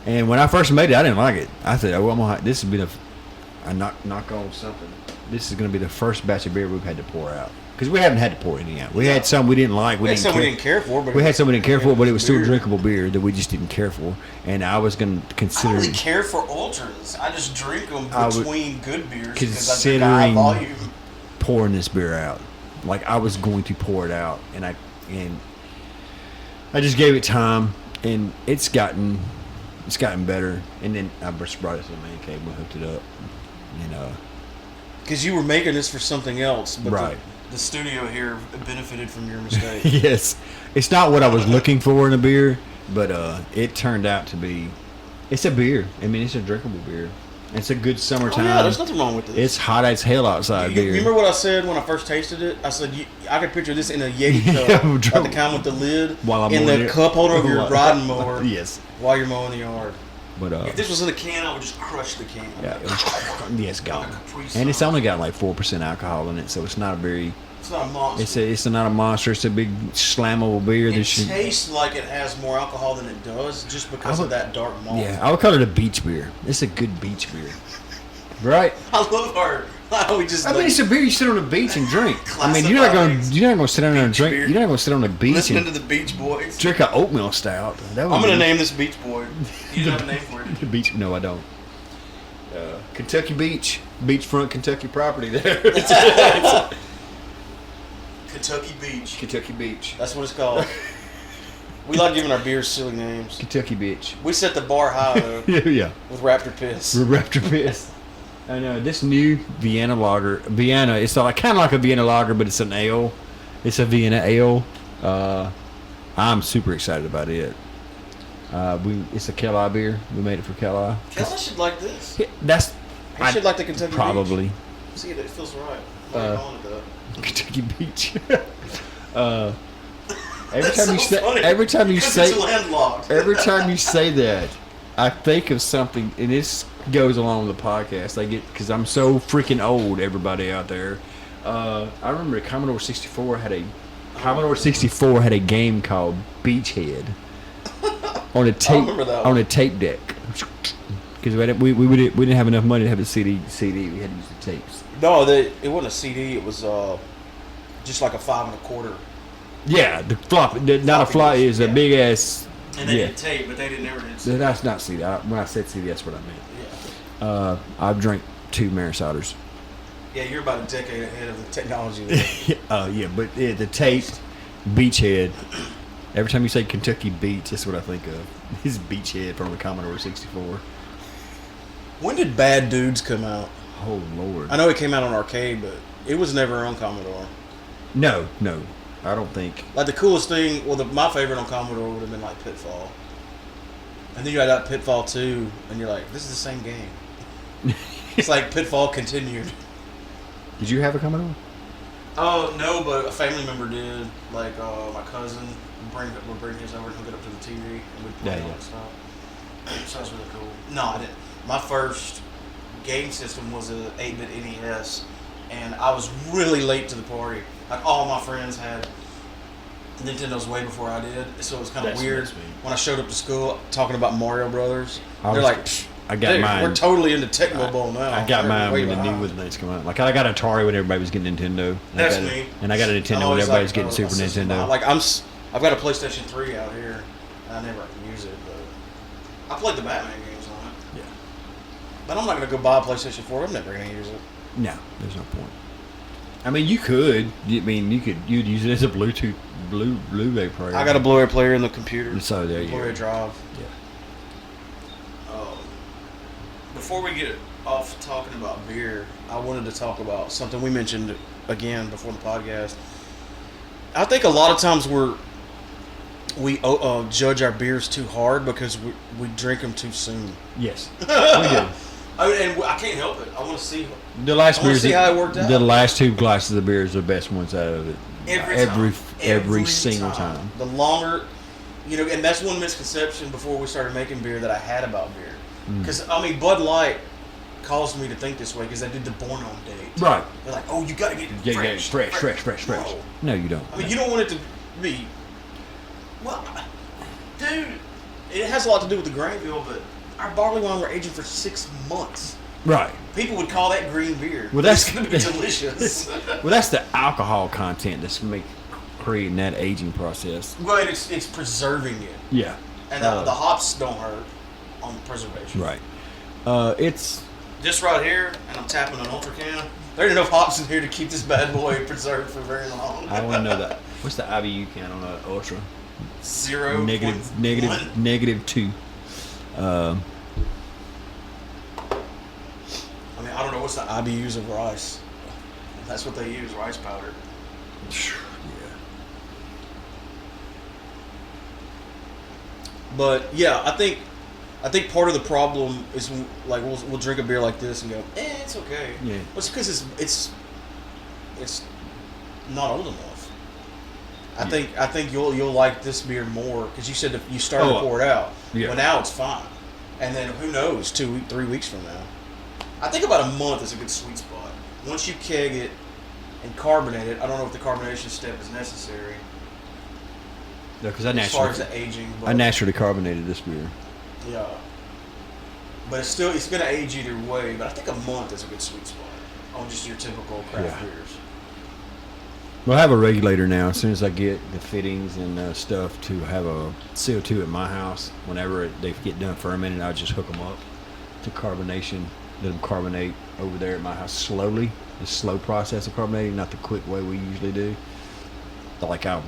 And when I first made it, I didn't like it. I said, this has been I knock on something. This is going to be the first batch of beer we've had to pour out. Because we haven't had to pour any out. We had some we didn't like. We had some we didn't care for. But we had some we didn't care for, but it was still drinkable beer that we just didn't care for. And I was going to consider... I don't really care for ultras. I just drink them between good beers because I drink considering high volume. Pouring this beer out. Like, I was going to pour it out. And I just gave it time. And it's gotten better. And then I just brought it to the man cave and we hooked it up. Because you were making this for something else, but right. The studio here benefited from your mistake. Yes. It's not what I was looking for in a beer, but it turned out to be... It's a beer. I mean, it's a drinkable beer. It's a good summertime. Oh, yeah, there's nothing wrong with this. It's hot as hell outside you beer. remember what I said when I first tasted it? I said, I could picture this in a Yeti cup, like the kind with the lid, in the cup holder of your riding mower yes. while you're mowing the yard. But if this was in a can, I would just crush the can. Yeah, it's gone. And it's only got like 4% alcohol in it, so it's not a very It's not a monster. It's not a monster. It's a big slammable beer. It tastes like it has more alcohol than it does, just because of that dark malt. Yeah, I would call it a beach beer. It's a good beach beer, right? I love our. We just. I mean, it's a beer you sit on the beach and drink. I mean, you're not going to sit down there and drink. Beer. You're not going to sit on the beach Listening and to the Beach Boys. drink an oatmeal stout. I'm going to name this Beach Boy. You don't have a name for it. The beach? No, I don't. Kentucky Beach, beachfront Kentucky property there. Kentucky Beach. Kentucky Beach. That's what it's called. We like giving our beers silly names. Kentucky Beach. We set the bar high though. Yeah. With Raptor Piss. Raptor Piss. I know this new Vienna lager. Vienna, it's kind of like a Vienna lager, but it's an ale. It's a Vienna ale. I'm super excited about it. It's a Kelly beer. We made it for Kelly. Kelly should like this. He should like the Kentucky probably. Beach. See, it feels right. I'm calling it that. Kentucky Beach. Funny, every time you say it's landlocked. every time you say that, I think of something, and this goes along with the podcast. Because I'm so freaking old. Everybody out there, I remember the Commodore 64 had a game called Beachhead on a tape deck. Because we didn't have enough money to have a CD. We had to use the tapes. No, it wasn't a CD. It was just like a 5 1/4. Yeah, the flop. Not a flop. Is a big ass. And they did tape, but they didn't ever did CD. That's not CD. When I said CD, that's what I meant. Yeah. I've drank 2 Marisoters. Yeah, you're about a decade ahead of the technology. Yeah, but the tape, Beachhead. Every time you say Kentucky Beach, that's what I think of. Is Beachhead from the Commodore 64. When did Bad Dudes come out? Oh Lord! I know it came out on arcade, but it was never on Commodore. No, I don't think. Like the coolest thing, my favorite on Commodore would have been like Pitfall. And then you had that Pitfall 2, and you're like, this is the same game. It's like Pitfall continued. Did you have a Commodore? Oh, no, but a family member did. Like, my cousin would bring his over and hook it up to the TV, and we'd play all that stuff. So that was really cool. No, I didn't. My first game system was a 8-bit NES, and I was really late to the party. Like, all my friends had Nintendos way before I did, so it was kind of weird when I showed up to school talking about Mario Brothers. They're like, I got mine. We're totally into Tecmo Bowl now. I got mine when the new ones came out. Like, I got Atari when everybody was getting Nintendo. That's me. And I got a Nintendo when everybody was getting Super Nintendo. Like, I've got a PlayStation 3 out here. I never use it, but I played the Batman games on it. Yeah. But I'm not going to go buy a PlayStation 4. I'm never going to use it. No, there's no point. I mean, you could. You'd use it as a Blu-ray player. I got a Blu-ray player in the computer. So there you go. Blu-ray drive. Yeah. Before we get off talking about beer, I wanted to talk about something we mentioned again before the podcast. I think a lot of times we judge our beers too hard because we drink them too soon. Yes, we do. And I can't help it. I want to see. The last I want to see how it worked out. The last 2 glasses of beer is the best ones out of it. Every single time. The longer, and that's one misconception before we started making beer that I had about beer. Because Bud Light caused me to think this way because they did the Born on date. Right. They're like, oh, you got to get it fresh. No, you don't. I mean, you don't want it to be. Well, dude, it has a lot to do with the Granville, but our barley wine were aging for 6 months. Right. People would call that green beer. Well, that's going to be delicious. Well, that's the alcohol content that's creating that aging process. Well, it's preserving it. Yeah. And the hops don't hurt on preservation. Right. It's this right here, and I'm tapping an Ultra can. There ain't enough hops in here to keep this bad boy preserved for very long. I want to know that. What's the IBU count on that Ultra? 0. -2. I don't know what's the IBUs of rice. That's what they use, rice powder. Yeah. But yeah, I think part of the problem is like we'll drink a beer like this and go, it's okay. Yeah. Well, it's because it's not old enough. I think you'll like this beer more because you said that you started to pour it out. Yeah. Well, now it's fine, and then who knows, 3 weeks from now. I think about a month is a good sweet spot. Once you keg it and carbonate it. I don't know if the carbonation step is necessary No, because I as far as naturally, the aging. I naturally carbonated this beer. Yeah. But it's going to age either way. But I think a month is a good sweet spot on just your typical craft beers. Well, I have a regulator now. As soon as I get the fittings and stuff to have a CO2 at my house, whenever they get done fermenting, I just hook them up to carbonation. Let them carbonate over there at my house slowly. The slow process of carbonating, not the quick way we usually do. Like I'll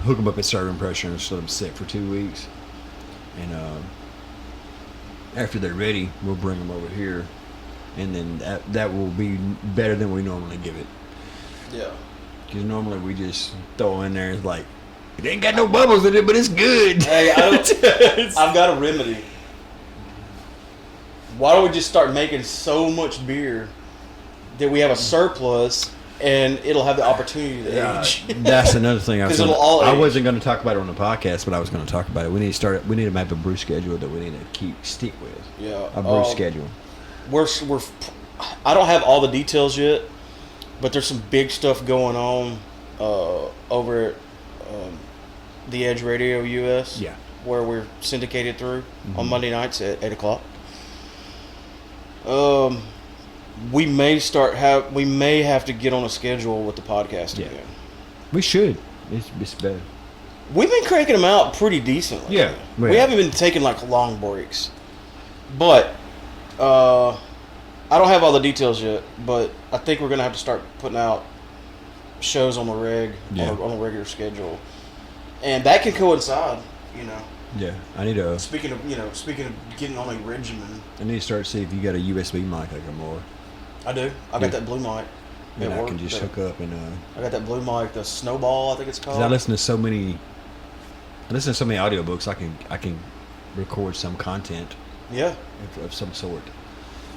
hook them up at serving pressure and just let them sit for 2 weeks. And after they're ready, we'll bring them over here. And then that will be better than we normally give it. Yeah. Because normally we just throw in there, it's like, it ain't got no bubbles in it, but it's good. Hey, I've got a remedy. Why don't we just start making so much beer that we have a surplus and it'll have the opportunity to age? That's another thing. I age. wasn't going to talk about it on the podcast, but I was going to talk about it. We need to have a brew schedule that we need to stick with. Yeah. A brew schedule. I don't have all the details yet, but there's some big stuff going on over at the Edge Radio US. Yeah. Where we're syndicated through on Monday nights at 8 o'clock. We may have to get on a schedule with the podcast again. We should. It's better. We've been cranking them out pretty decently. Yeah. We haven't been taking like long breaks. But I don't have all the details yet, but I think we're going to have to start putting out shows on the on a regular schedule. And that can coincide, Yeah. I need to. Speaking of getting on a regimen. I need to start to see if you got a USB mic I can more. I do. I got that blue mic. And I can just hook up and. I got that blue mic, the Snowball, I think it's called. I listen to so many audiobooks. I can record some content. Yeah. Of some sort.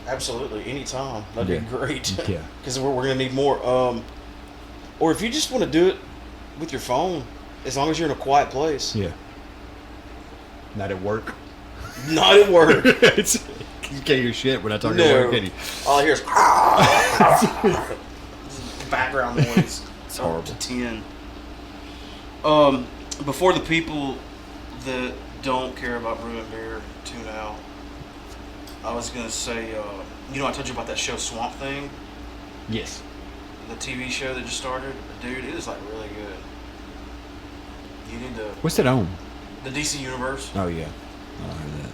Absolutely, anytime. That'd be great. Yeah. Because we're going to need more. Or if you just want to do it with your phone, as long as you're in a quiet place. Yeah. Not at work. Not at work. You can't hear shit when I talk at work, can you? All I hear is background noise. It's horrible. To 10. Before the people that don't care about brewing beer tune out, I was going to say, I told you about that show Swamp Thing? Yes. The TV show that just started? Dude, it is like really good. You need to... What's that on? The DC Universe. Oh, yeah. I heard that.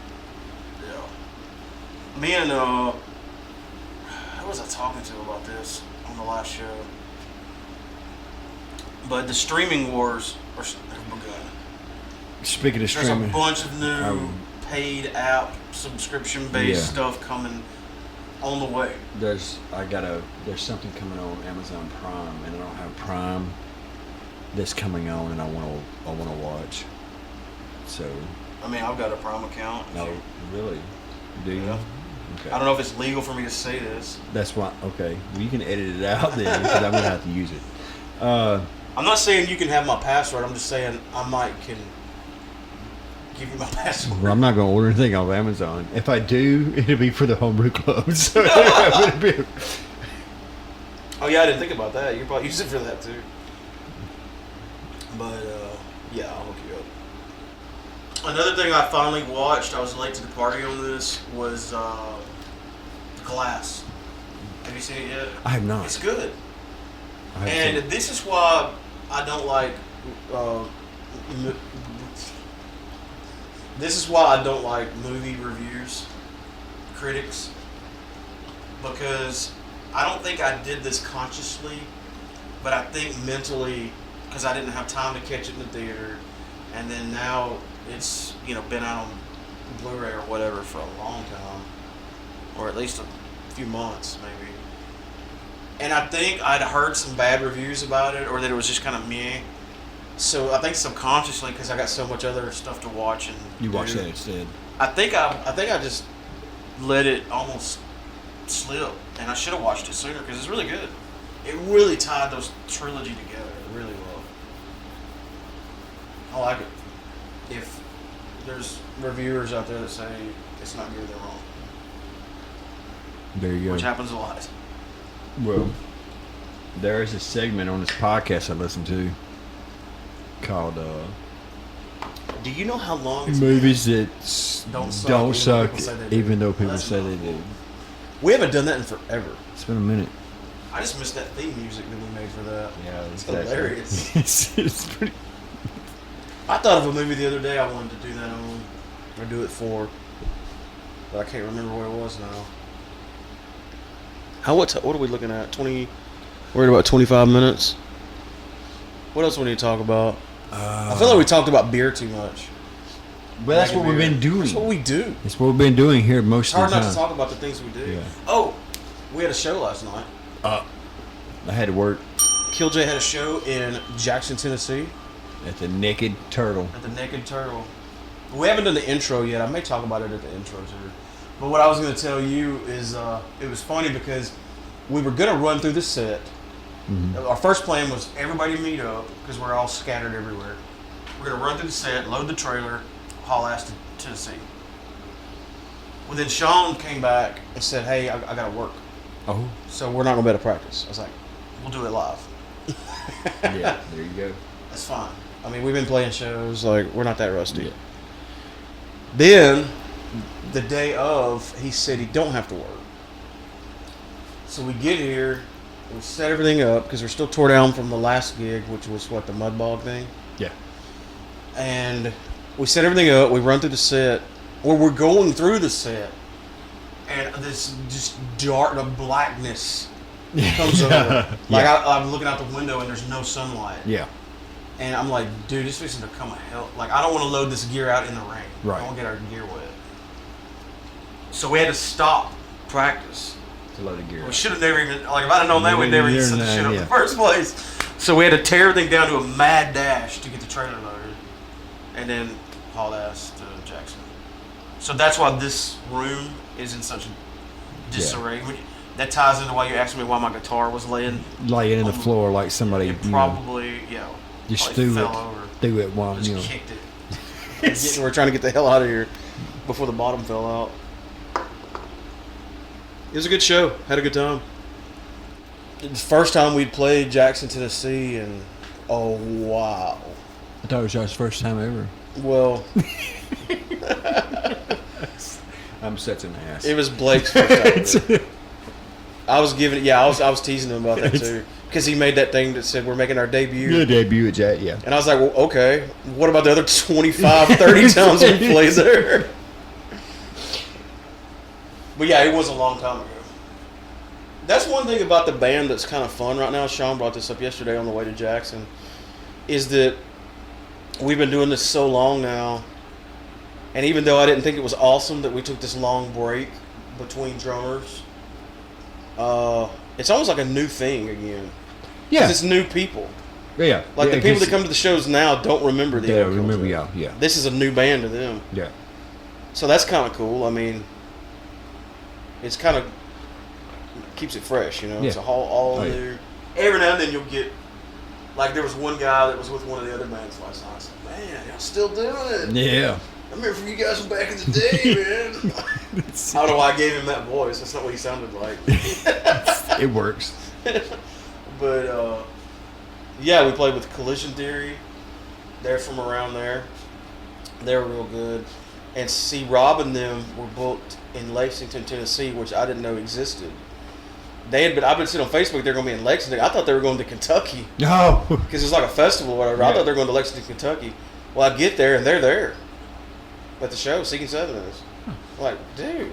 Yeah. Me and, who was I talking to about this on the last show? But the streaming wars have begun. Speaking of There's streaming. a bunch of new paid app subscription-based stuff coming on the way. There's something coming on Amazon Prime, and I don't have Prime. That's coming on, and I want to watch. So. I mean, I've got a Prime account. No, really? Do you? Yeah. Okay. I don't know if it's legal for me to say this. That's why. Okay, well, you can edit it out then, because I'm gonna have to use it. I'm not saying you can have my password. I'm just saying I can give you my password. Well, I'm not gonna order anything off Amazon. If I do, it'll be for the homebrew club. So Oh yeah, I didn't think about that. You could probably use it for that too. But yeah, I'll hook you up. Another thing I finally watched, I was late to the party on this, was Glass. Have you seen it yet? I have not. It's good. I haven't seen And this is why I don't like. This is why I don't like movie reviews, critics, because I don't think I did this consciously, but I think mentally, because I didn't have time to catch it in the theater, and then now it's been out on Blu-ray or whatever for a long time, or at least a few months maybe. And I think I'd heard some bad reviews about it, or that it was just kind of meh. So I think subconsciously, because I got so much other stuff to watch and You watched that instead. I think I just let it almost slip, and I should have watched it sooner because it's really good. It really tied those trilogy together really well. I like it. If there's reviewers out there that say it's not good, they're wrong. There you go. Which happens a lot. Well, There is a segment on this podcast I listen to called Do you know how long it's Movies That Don't Suck, Even Though People That's Say They do. We haven't done that in forever. It's been a minute. I just missed that theme music that we made for that. Yeah, It's exactly. hilarious. it's pretty. I thought of a movie the other day I wanted to do that on, or do it for, but I can't remember where it was now. What are we looking at? 20. We're at about 25 minutes. What else we need to talk about? I feel like we talked about beer too much. But that's what we've been doing. That's what we do. It's what we've been doing here most It's of hard the not time. to talk about the things we do. Yeah. Oh, we had a show last night. I had to work Killjoy had a show in Jackson, Tennessee, at the Naked Turtle. at the Naked Turtle. We haven't done the intro yet. I may talk about it at the intro too. But what I was going to tell you is it was funny because we were going to run through the set. Mm-hmm. Our first plan was everybody meet up because we're all scattered everywhere. We're going to run through the set, load the trailer, haul ass to Tennessee. Well, then Sean came back and said, hey, I got to work. Oh. So we're not going to be able to practice. I was like, we'll do it live. Yeah, there you go. That's fine. I mean, we've been playing shows. Like, we're not that rusty. Yeah. Then, the day of, he said he don't have to work. So we get here, we set everything up, because we're still tore down from the last gig, which was, what, the mud bog thing? Yeah. And we set everything up, we run through the set, or we're going through the set, and this just dark, the blackness comes over. Like, I'm looking out the window, and there's no sunlight. Yeah. And I'm like, dude, this is going to come a hell. Like, I don't want to load this gear out in the rain. Right. I don't want to get our gear wet. So we had to stop practice. To load of gear. We should have never even, like, if I'd have known that, we'd never even set the shit up in yeah. the first place. So we had to tear everything down to a mad dash to get the trailer loaded. And then haul ass to Jackson. So that's why this room is in such disarray. That ties into why you asked me why my guitar was laying in the floor like somebody It probably, just probably threw fell over. it while Just kicked it. We're trying to get the hell out of here before the bottom fell out. It was a good show. Had a good time. It was the first time we'd played Jackson, Tennessee, and oh wow. I thought it was y'all's first time ever. Well, I'm such an ass. it was Blake's first time. I was giving it. Yeah, I was teasing him about that too because he made that thing that said we're making our debut. Good debut at Jack, yeah. And I was like, well, okay. What about the other 25, 30 times we played there? But yeah, it was a long time ago. That's one thing about the band that's kind of fun right now. Sean brought this up yesterday on the way to Jackson. Is that we've been doing this so long now. And even though I didn't think it was awesome that we took this long break between drummers, it's almost like a new thing again. Yeah. 'Cause it's new people. Yeah. Like yeah, the people that come to the shows now don't remember the Yeah, old remember culture. y'all, yeah. This is a new band to them. Yeah. So that's kind of cool. I mean, it's kind of keeps it fresh, you know. Yeah. It's a whole all Oh, yeah. new. Every now and then you'll get, like there was one guy that was with one of the other bands last night. I was like, man, y'all still doing it? Yeah. I remember from you guys from back in the day, man. I don't know why I gave him that voice. That's not what he sounded like. It works. But yeah, we played with Collision Theory. They're from around there. They were real good. And see, Rob and them were booked in Lexington, Tennessee, which I didn't know existed. I've been seeing on Facebook they're going to be in Lexington. I thought they were going to Kentucky No. because it's like a festival or whatever. Yeah. I thought they were going to Lexington, Kentucky. Well, I get there and they're there at the show. Seeking Seven is. I'm like, dude.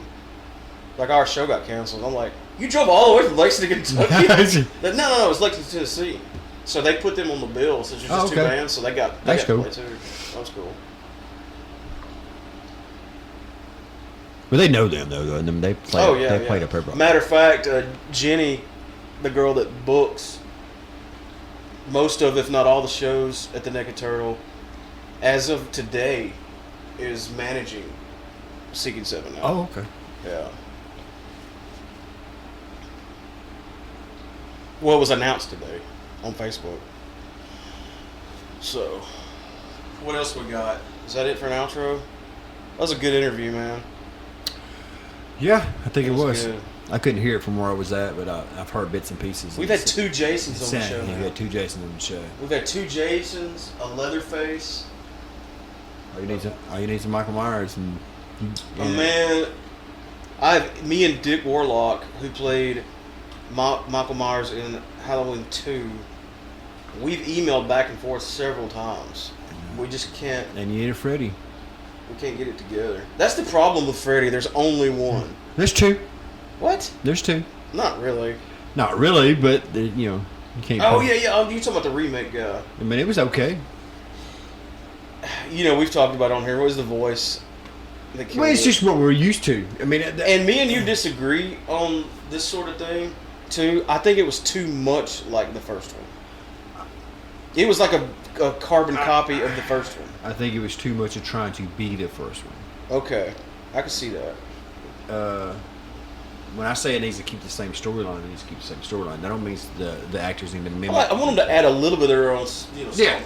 Like our show got canceled. I'm like, you drove all the way from Lexington, Kentucky? Like, no, it was Lexington, Tennessee. So they put them on the bill since there's just two bands. So they got That's to cool. play too. That was cool. But they know them though. They play. They played up everybody. Matter of fact, Jenny, the girl that books most of, if not all, the shows at the Naked Turtle, as of today, is managing Seeking Seven now. Oh, okay. Yeah. Well, it was announced today on Facebook. So, what else we got? Is that it for an outro? That was a good interview, man. Yeah, I think it was. Good. I couldn't hear it from where I was at, but I've heard bits and pieces. We've had 2 Jasons on the show. We've Now. had 2 Jasons on the show. We've had 2 Jasons, a Leatherface. All you need some Michael Myers and. Oh man, me and Dick Warlock, who played Michael Myers in Halloween 2, we've emailed back and forth several times. We just can't. And you need a Freddy. We can't get it together. That's the problem with Freddy. There's only one. There's 2. What? There's 2. Not really. Not really, but you can't. Oh yeah. Oh, you talking about the remake guy? I mean, it was okay. We've talked about on here. What was the voice? Well, it's just what we're used to. I mean, and me and you disagree on this sort of thing too. I think it was too much like the first one. It was like a carbon copy of the first one. I think it was too much of trying to be the first one. Okay, I can see that. When I say it needs to keep the same storyline, it needs to keep the same storyline. That don't mean the actors need to mimic. I want them to add a little bit of their own, stuff.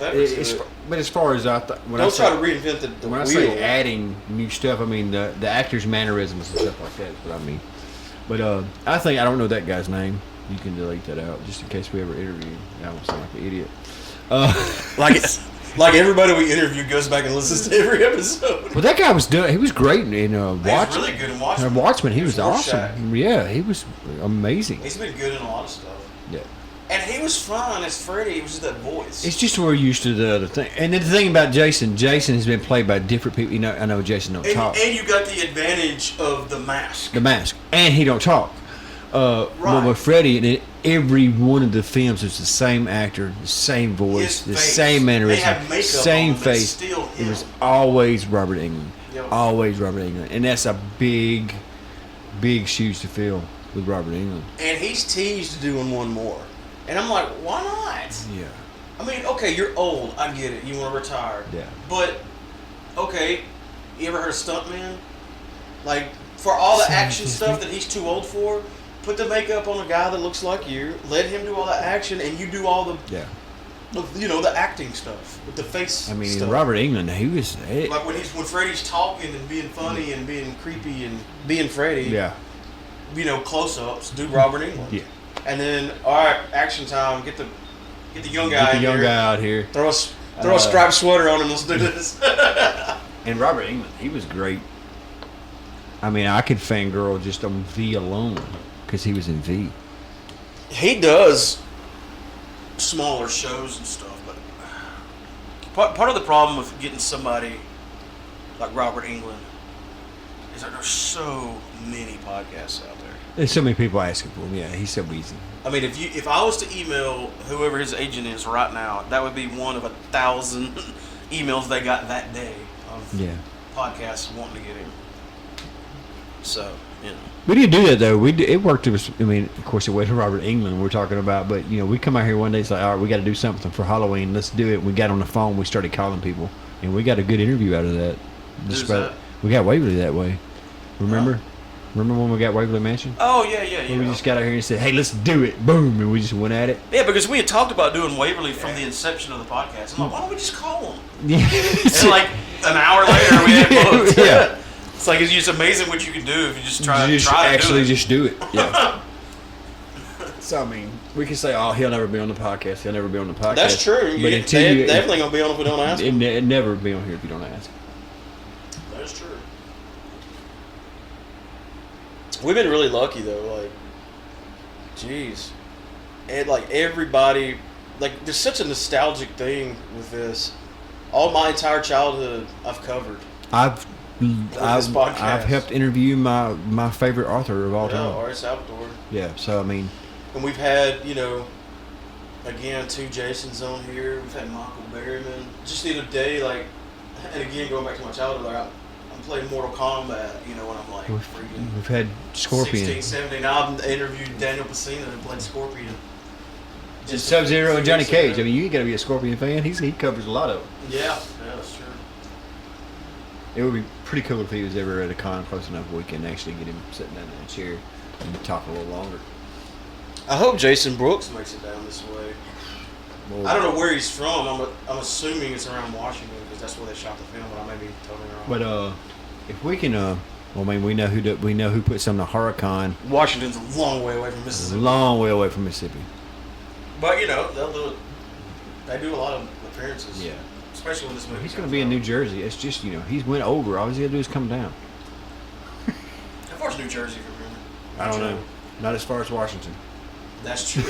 But as far as don't try to reinvent the when wheel. I say adding new stuff, I mean the actors' mannerisms and stuff like that is what I mean. But I don't know that guy's name. You can delete that out just in case we ever interview. I don't sound like an idiot. Like everybody we interview goes back and listens to every episode. Well, that guy was he was great in Watchmen. He was really good in Watchmen. Watchmen, he was Rorschach. awesome. Yeah, he was amazing. He's been good in a lot of stuff. Yeah. And he was fun as Freddy. It was just that voice. It's just we're used to the other thing. And then the thing about Jason has been played by different people. I know Jason don't talk. And you got the advantage of the mask. The mask. And he don't talk. Right. But with Freddy, and every one of the films was the same actor, the same voice, the same mannerism, same face. It was always Robert Englund. Yep. Always Robert Englund. And that's a big, big shoes to fill with Robert Englund. And he's teased doing one more. And I'm like, why not? Yeah. I mean, okay, you're old. I get it. You want to retire. Yeah. But, okay, you ever heard of Stuntman? Like, for all the action stuff that he's too old for, put the makeup on a guy that looks like you, let him do all the action, and you do all the, the acting stuff with the face. I mean, stuff. Robert Englund, he was like when Freddy's talking and being funny and being creepy and being Freddy. Yeah. Close-ups. Do Robert Englund. Yeah. And then, all right, action time. Get the young guy. Get the young guy out here. Throw a striped sweater on him. Let's do this. And Robert Englund, he was great. I mean, I could fangirl just on V alone. Because he was in V. He does smaller shows and stuff, but part of the problem with getting somebody like Robert Englund is that there's so many podcasts out there. There's so many people asking for him. Yeah, he's so easy. I mean, if I was to email whoever his agent is right now, that would be one of 1,000 emails they got that day of podcasts wanting to get him. So, We didn't do that though. It worked. Of course, it wasn't Robert Englund we're talking about, but we come out here one day. It's like, all right, we got to do something for Halloween. Let's do it. We got on the phone. We started calling people, and we got a good interview out of that. We got Waverly that way. Remember? Remember when we got Waverly Mansion? Oh yeah. We just got out here and said, "Hey, let's do it!" Boom, and we just went at it. Yeah, because we had talked about doing Waverly from the inception of the podcast. I'm like, why don't we just call him? Yeah. And like an hour later, we had booked. Yeah. It's like it's just amazing what you can do if you just try to just do it. Yeah. So I mean, we can say, "Oh, he'll never be on the podcast. He'll never be on the podcast." That's true. But they're definitely gonna be on if we don't ask. It never be on here if you don't ask. That's true. We've been really lucky though. Like, jeez, and like everybody, like there's such a nostalgic thing with this. All my entire childhood, I've covered. I've helped interview my favorite author of all time. R.A. Salvatore. Yeah, so I mean, and we've had again 2 Jasons on here. We've had Michael Berryman. Just the other day, and again going back to my childhood, I'm playing Mortal Kombat. When I'm like freaking. We've had Scorpion. 16, 17. I've interviewed Daniel Pacino who played Scorpion. Just Sub-Zero and Johnny Cage. I mean, you ain't got to be a Scorpion fan. He covers a lot of them. Yeah, that's true. It would be pretty cool if he was ever at a con close enough we can actually get him sitting down in a chair and talk a little longer. I hope Jason Brooks makes it down this way. Well, I don't know where he's from. I'm assuming it's around Washington because that's where they shot the film, but I may be totally wrong. But if we can Well, I mean, we know who put some in the Huracan. Washington's a long way away from It's a Mississippi. long way away from Mississippi. But, you know, they'll do it. They do a lot of appearances. Yeah. Especially when this movie He's going comes to be in out. New Jersey. It's just, you know, he's went over. All he's got to do is come down. How far's New Jersey from here? I don't know. Not as far as Washington. That's true.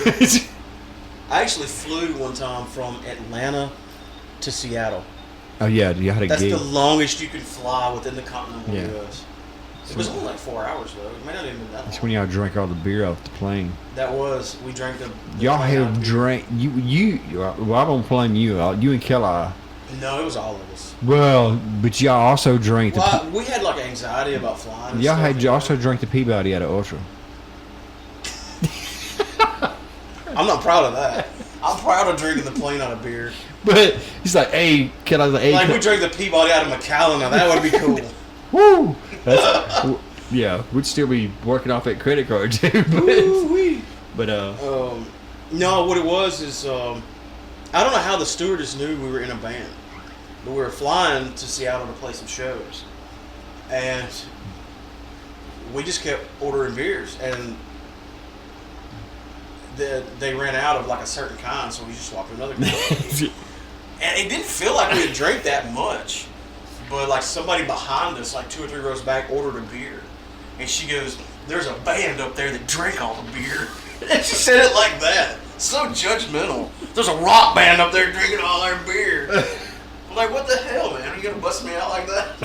I actually flew one time from Atlanta to Seattle. Oh, yeah. You had a That's gig. the longest you can fly within the continental Yeah. U.S. It was only like 4 hours, though. It may not even been that long. That's when y'all drank all the beer off the plane. That was. We drank the Y'all plane out have of beer. drank. Well, I don't blame you. You and Kelly. No, it was all of us. Well, but y'all also drank the. Well, we had like anxiety about flying. And Y'all stuff, had you know? also drank the Peabody out of Ultra. I'm not proud of that. I'm proud of drinking the plane out of beer. But he's like, hey, Kelly's like, hey, Like we drank the Peabody out of Macallan. Now that would be cool. woo! Yeah, we'd still be working off that credit card too. But No, what it was is I don't know how the stewardess knew we were in a band, but we were flying to Seattle to play some shows, and we just kept ordering beers, and they ran out of like a certain kind, so we just swapped another kind. And it didn't feel like we had drank that much, but like somebody behind us, like 2 or 3 rows back, ordered a beer, and she goes, "There's a band up there that drank all the beer." And she said it like that, so judgmental. There's a rock band up there drinking all our beer. I'm like, what the hell, man? Are you gonna bust me out like that?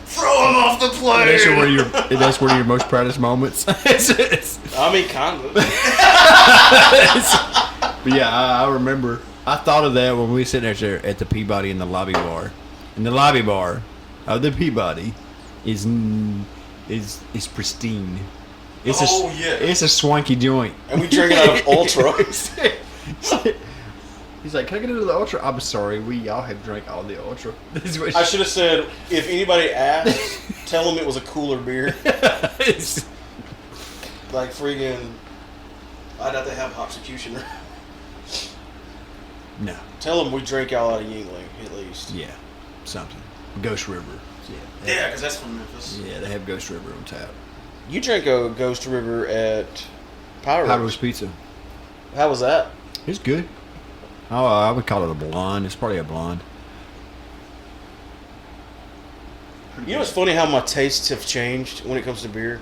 Throw him off the plane. That's one of your most proudest moments. I mean, kind of. But yeah, I remember. I thought of that when we were sitting there at the Peabody in the lobby bar. And the lobby bar of the Peabody is pristine. It's yeah. It's a swanky joint. And we drink it out of Ultra. He's like, "Can I get into the Ultra?" I'm sorry, we all have drank all the Ultra. This is what I should have said, if anybody asks, tell them it was a cooler beer. Like friggin', I'd have to have Hopsecutioner. No. Tell them we drink all out of Yingling, at least. Yeah, something. Ghost River. Yeah, because that's from Memphis. Yeah, they have Ghost River on tap. You drank a Ghost River at Power Hot Roast. roast pizza. How was that? It's good. Oh, I would call it a blonde. It's probably a blonde. You know what's funny how my tastes have changed when it comes to beer?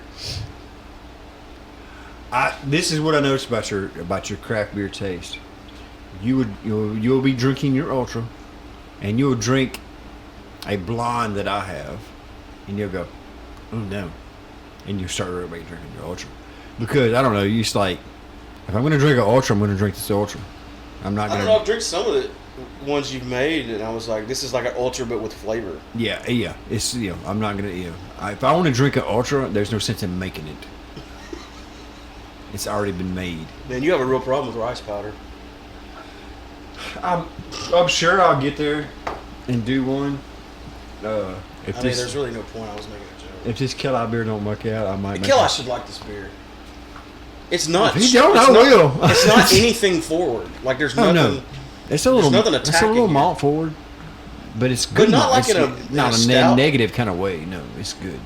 This is what I noticed about your craft beer taste. You'll be drinking your Ultra, and you'll drink a blonde that I have, and you'll go, oh no, and you start everybody drinking your Ultra, because I don't know. You just like, if I'm gonna drink an Ultra, I'm gonna drink this Ultra. I'm not I gonna. don't know. I've drank some of the ones you've made, and I was like, this is like an Ultra, but with flavor. Yeah. It's I'm not gonna. If I want to drink an Ultra, there's no sense in making it. It's already been made. Man, you have a real problem with rice powder. I'm sure I'll get there and do one. There's really no point. I was making a joke. If this Kelly beer don't work out, I might. Kelly should like this beer. It's not. If he don't, it's I not- will. It's not anything forward. Like there's Oh, nothing. no. It's a little. nothing It's a attacking little you. malt forward, but it's good. not malt. like in It's a not a stout? negative kind of way. No, it's good.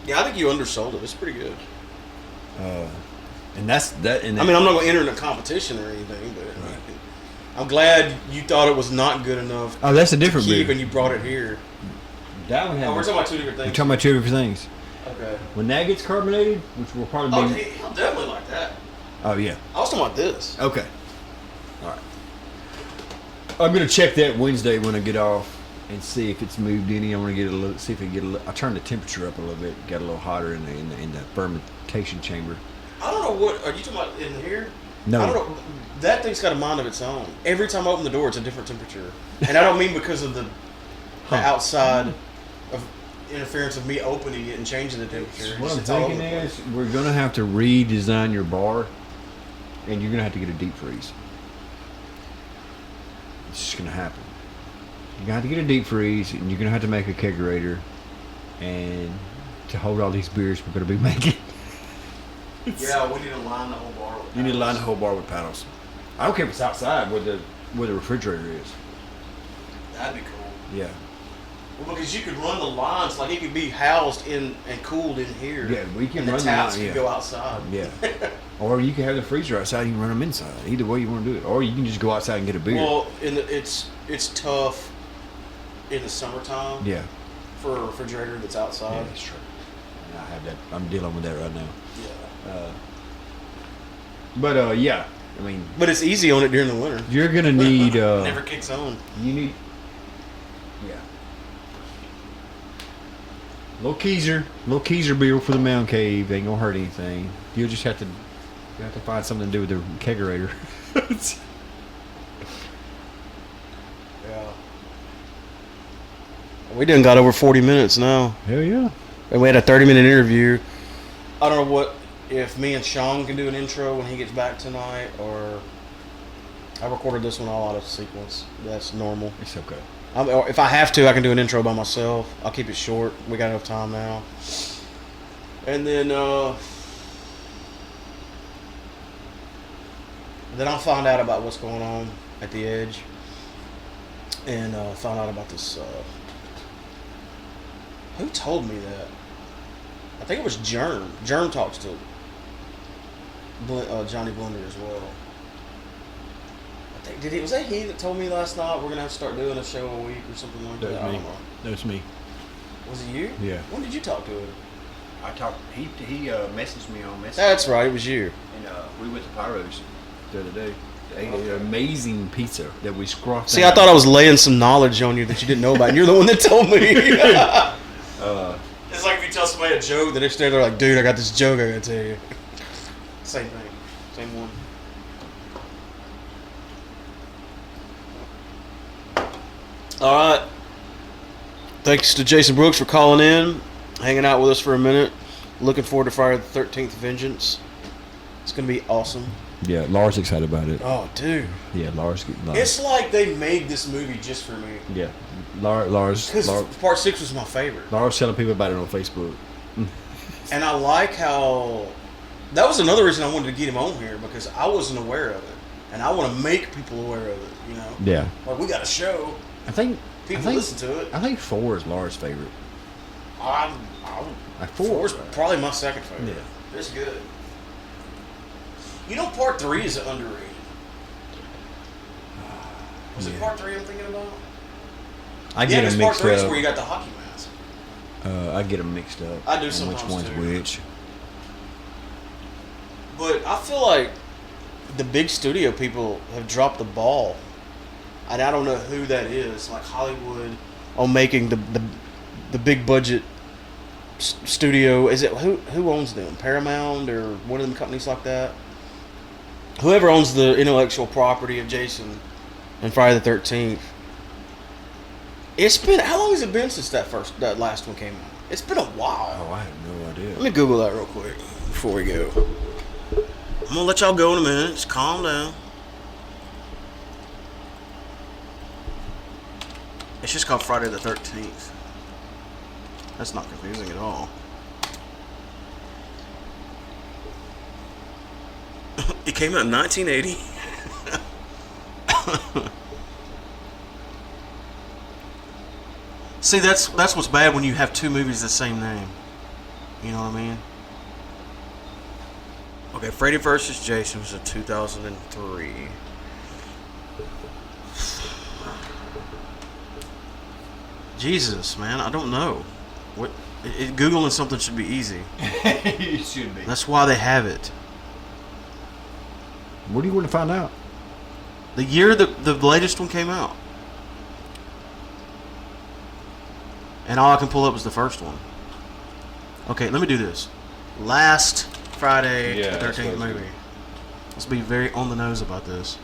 Yeah, I think you undersold it. It's pretty good. And that's that. And I mean, I'm not going to enter in a competition or anything, but I'm glad you thought it was not good enough. oh, that's a different to keep, beer. and you brought it here. That one had. Oh, we're talking about two different We're things. talking about two different things. Okay. When that gets carbonated, which will probably Oh, be. he'll definitely like that. Oh yeah. I was talking about this. Okay. All right. I'm gonna check that Wednesday when I get off and see if it's moved any. I want to get a look, see if it get a little. I turned the temperature up a little bit, got a little hotter in the fermentation chamber. I don't know what. Are you talking about in here? No. I don't know. That thing's got a mind of its own. Every time I open the door, it's a different temperature, and I don't mean because of the outside of interference of me opening it and changing the temperature. What I'm It's all over thinking the place. is we're gonna have to redesign your bar, and you're gonna have to get a deep freeze. It's just gonna happen. You're gonna have to get a deep freeze, and you're gonna have to make a kegerator, and to hold all these beers we're gonna be making. Yeah, we need to line the whole bar with You need to line the paddles. whole bar with paddles. I don't care if it's outside where the refrigerator is. That'd be cool. Yeah. Well, because you could run the lines, like it could be housed in and cooled in here. Yeah, we can and run the the taps line, could yeah. go outside. Yeah. Or you can have the freezer outside and you can run them inside. Either way you want to do it. Or you can just go outside and get a beer. Well, it's tough in the summertime. Yeah. For a refrigerator that's outside. Yeah, that's true. And I have that. I'm dealing with that right now. Yeah. Yeah. I mean, But it's easy on it during the winter. you're gonna need. It never kicks on. You need. Yeah. Little Keyser beer for the mound cave. Ain't gonna hurt anything. You'll just have to. You have to find something to do with the kegerator. Yeah. We done got over 40 minutes now. Hell yeah. And we had a 30-minute interview. I don't know if me and Sean can do an intro when he gets back tonight, or I recorded this one all out of sequence. That's normal. It's okay. Or if I have to, I can do an intro by myself. I'll keep it short. We got enough time now. And then I'll find out about what's going on at the Edge, and find out about this. Who told me that? I think it was Germ. Germ talks to Johnny Blender as well. I think was that he that told me last night we're gonna have to start doing a show a week or something like that? That I was don't me. know. That was me. Was it you? Yeah. When did you talk to him? I talked. He messaged me on Messenger. That's right. It was you. And we went to Pyro's the other day. They ate an amazing pizza that we scruffed. See, I thought I was laying some knowledge on you that you didn't know about, and you're the one that told me. It's like if you tell somebody a joke, the next day they're like, dude, I got this joke I gotta tell you. Same thing. Same one. All right. Thanks to Jason Brooks for calling in, hanging out with us for a minute. Looking forward to Friday the 13th Vengeance. It's going to be awesome. Yeah, Lars excited about it. Oh, dude. Yeah, Lars. It's like they made this movie just for me. Yeah, Lars. Because part 6 was my favorite. Lars telling people about it on Facebook. And I like how... That was another reason I wanted to get him on here, because I wasn't aware of it. And I want to make people aware of it, you know? Yeah. Like, we got a show. People listen to it. I think 4 is Lars' favorite. Like 4 is probably my second favorite. Yeah. It's good. You know, part 3 is underrated. Was it part 3 I'm thinking about? I get them part mixed 3 is up. where you got the hockey mask. I get them mixed up. I do on sometimes which one's too. which. But I feel like the big studio people have dropped the ball. And I don't know who that is, like Hollywood, on making the big budget studio. Is it who owns them? Paramount or one of them companies like that? Whoever owns the intellectual property of Jason and Friday the 13th. It's been, how long has it been since that last one came out? It's been a while. Oh, I have no idea. Let me Google that real quick before we go. I'm gonna let y'all go in a minute. Just calm down. It's just called Friday the 13th. That's not confusing at all. It came out in 1980. See, that's what's bad when you have two movies the same name. You know what I mean? Okay, Freddy vs. Jason was in 2003. Jesus, man, I don't know. Googling something should be easy. It should be. That's why they have it. What do you want to find out? The year the latest one came out. And all I can pull up was the first one. Okay, let me do this. Last Friday the 13th movie. Let's be very on the nose about this.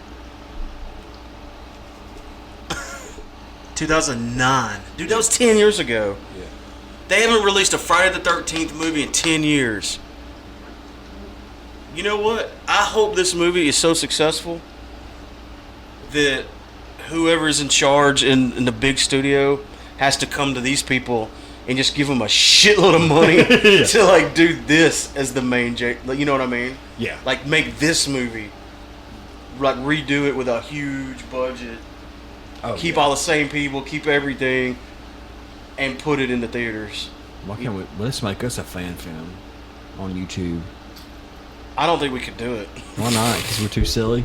2009. Dude, that was 10 years ago. Yeah. They haven't released a Friday the 13th movie in 10 years. You know what? I hope this movie is so successful that whoever's in charge in the big studio has to come to these people and just give them a shitload of money to like do this as the main you know what I mean? Yeah. Like make this movie, like redo it with a huge budget. Oh, Keep yeah. all the same people, keep everything. and put it in the theaters. Why can't we? Let's make us a fan film on YouTube. I don't think we could do it. Why not? Because we're too silly.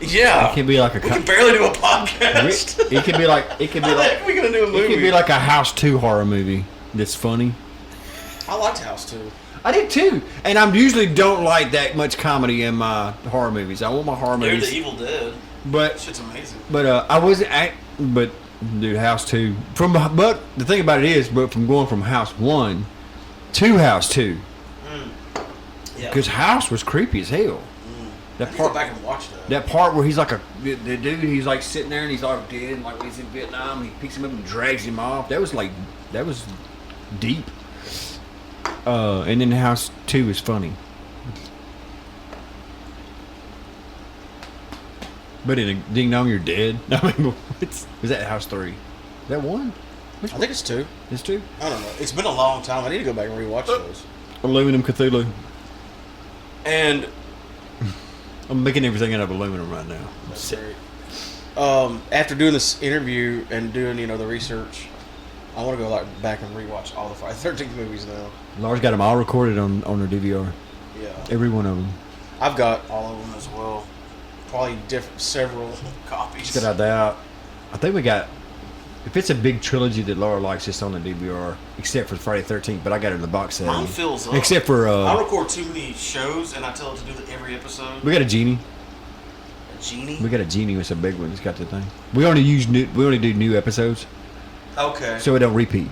Yeah, It can be like a. we can barely do a podcast. It could be like. It could be like. We're gonna do a movie. It could be like a House 2 horror movie that's funny. I liked House 2. I did too, and I usually don't like that much comedy in my horror movies. I want my horror Dude, movies, The Evil Dead. but Shit's amazing. I wasn't. But dude, House 2 but the thing about it is, but from going from House 1 to House 2, Yeah. because House was creepy as hell. That I need to go back and watch that. That part where he's like the dude, he's like sitting there and he's all dead, and like when he's in Vietnam, he picks him up and drags him off. That was deep. And then House 2 is funny. But in a Ding Dong, You're Dead. I mean, was that House 3? Is that 1? I think it's 2. It's 2? I don't know. It's been a long time. I need to go back and rewatch those. Aluminum Cthulhu. And I'm making everything out of aluminum right now. that's great. After doing this interview and doing the research, I want to go back and rewatch all the Friday the 13th movies now. Laura's got them all recorded on her DVR. Yeah, Every one of them. I've got all of them as well. Probably several copies. Just got that. I think we got. If it's a big trilogy that Laura likes, it's on the DVR, except for Friday the 13th. But I got it in the box set. Mine fills up. Except for I record too many shows and I tell it to do every episode. we got a genie. A genie. We got a genie with some big one. It's got the thing. We only do new episodes, Okay. so it don't repeat.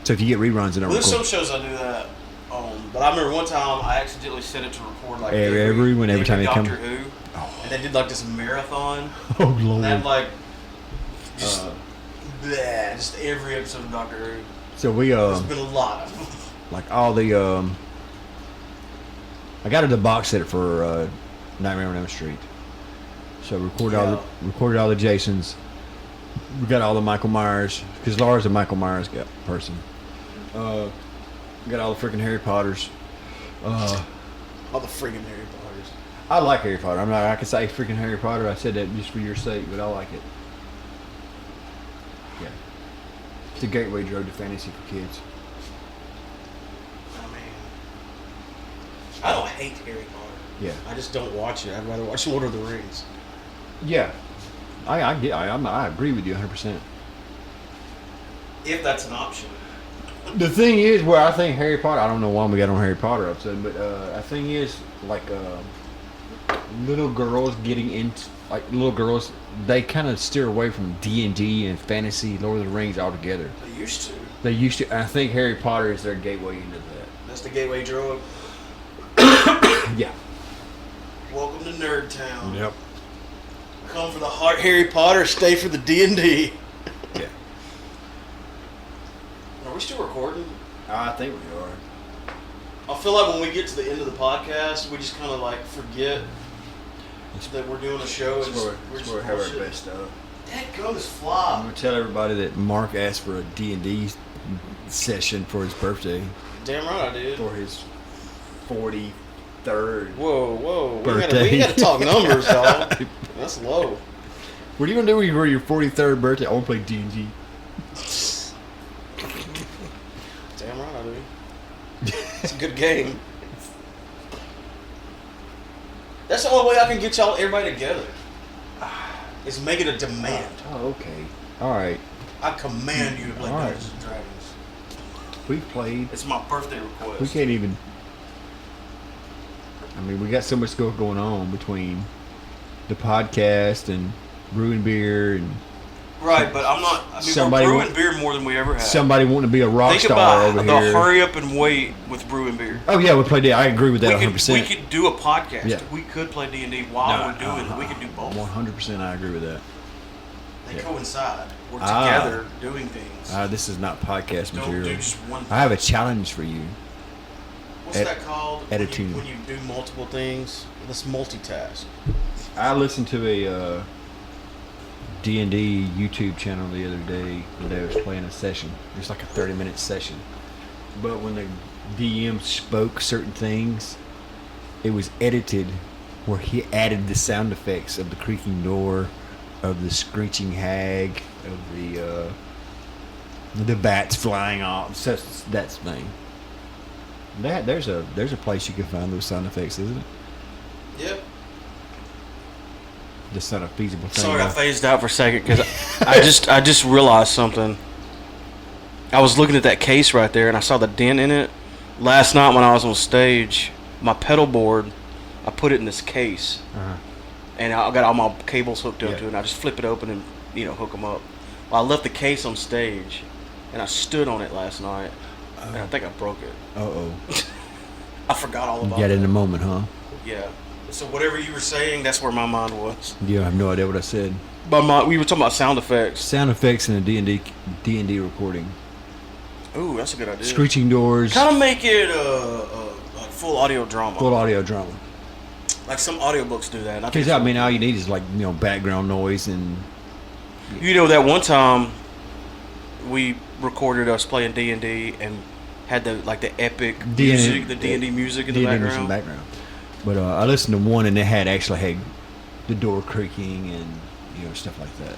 So if you get reruns, it don't Well, there's some record. shows I do that on, but I remember one time I accidentally set it to record like Every time they come. Doctor Who, and they did like this marathon. Oh And lord! they had like just every episode of Doctor Who. So we There's been a lot of them. like all the I got the box set for Nightmare on Elm Street. So recorded all the Jasons. We got all the Michael Myers because Laura's a Michael Myers person. We got all the freaking Harry Potters. All the friggin' Harry Potters. I like Harry Potter. I'm not. I can say freaking Harry Potter. I said that just for your sake, but I like it. Yeah, it's a gateway drug to fantasy for kids. I mean, I don't hate Harry Potter. Yeah. I just don't watch it. I'd rather watch Lord of the Rings. Yeah, I agree with you 100%. If that's an option. The thing is, where I think Harry Potter, I don't know why we got on Harry Potter episode, but the thing is, like, little girls getting into, like, little girls, they kind of steer away from D&D and fantasy, Lord of the Rings altogether. They used to. They used to, I think Harry Potter is their gateway into that. That's the gateway drug. Yeah. Welcome to Nerd Town. Yep. Come for the Harry Potter, stay for the D&D. Yeah. Are we still recording? I think we are. I feel like when we get to the end of the podcast, we just kind of like forget that we're doing a show. And we're just have our bullshit. best stuff. Dadgum is I'm fly. going to tell everybody that Mark asked for a D&D session for his birthday. Damn right I did. For his 43rd. Whoa. Birthday. We gotta talk numbers, dog. That's low. What are you going to do when you for your 43rd birthday? I want to play D&D. Damn right I do. It's a good game. That's the only way I can get everybody together. Is make it a demand. Oh, okay. All right. I command you to play All right. Dungeons and Dragons. We've played. It's my birthday request. We can't even. I mean, we got so much stuff going on between the podcast and brewing beer and Right, but I'm not. I mean, Somebody we're brewing want- beer more than we ever have. somebody wanting to be a rock Think star about over the here. hurry up and wait with brewing beer. Oh yeah, we played that. I agree with that We 100%. could do a podcast. Yeah. We could play D&D while we're doing it. We could do both. 100%. I agree with that. They coincide. We're Ah. together doing things. This is not podcast Don't material. do just one thing. I have a challenge for you. What's that called? editing. When you do multiple things? Let's multitask. I listened to a D&D YouTube channel the other day when they was playing a session. It was like a 30-minute session. But when the DM spoke certain things, it was edited where he added the sound effects of the creaking door, of the screeching hag, of the The bats flying off. That's the thing. There's a place you can find those sound effects, isn't it? Yep. Just not a feasible thing. Sorry, I phased out for a second because I just realized something. I was looking at that case right there and I saw the dent in it. Last night when I was on stage, my pedal board, I put it in this case, and I got all my cables hooked up to it. And I just flip it open and hook them up. Well, I left the case on stage, and I stood on it last night, and I think I broke it. I forgot all about it. You got it in a moment, huh? Yeah. So whatever you were saying, that's where my mind was. You have no idea what I said. We were talking about sound effects. Sound effects in a D&D recording. Ooh, that's a good idea. Screeching doors. Kind of make it like full audio drama. Full audio drama. Like some audiobooks do that. Because all you need is background noise and. That one time we recorded us playing D&D and had the epic music, the D&D music in the background. But I listened to one and it actually had the door creaking and stuff like that.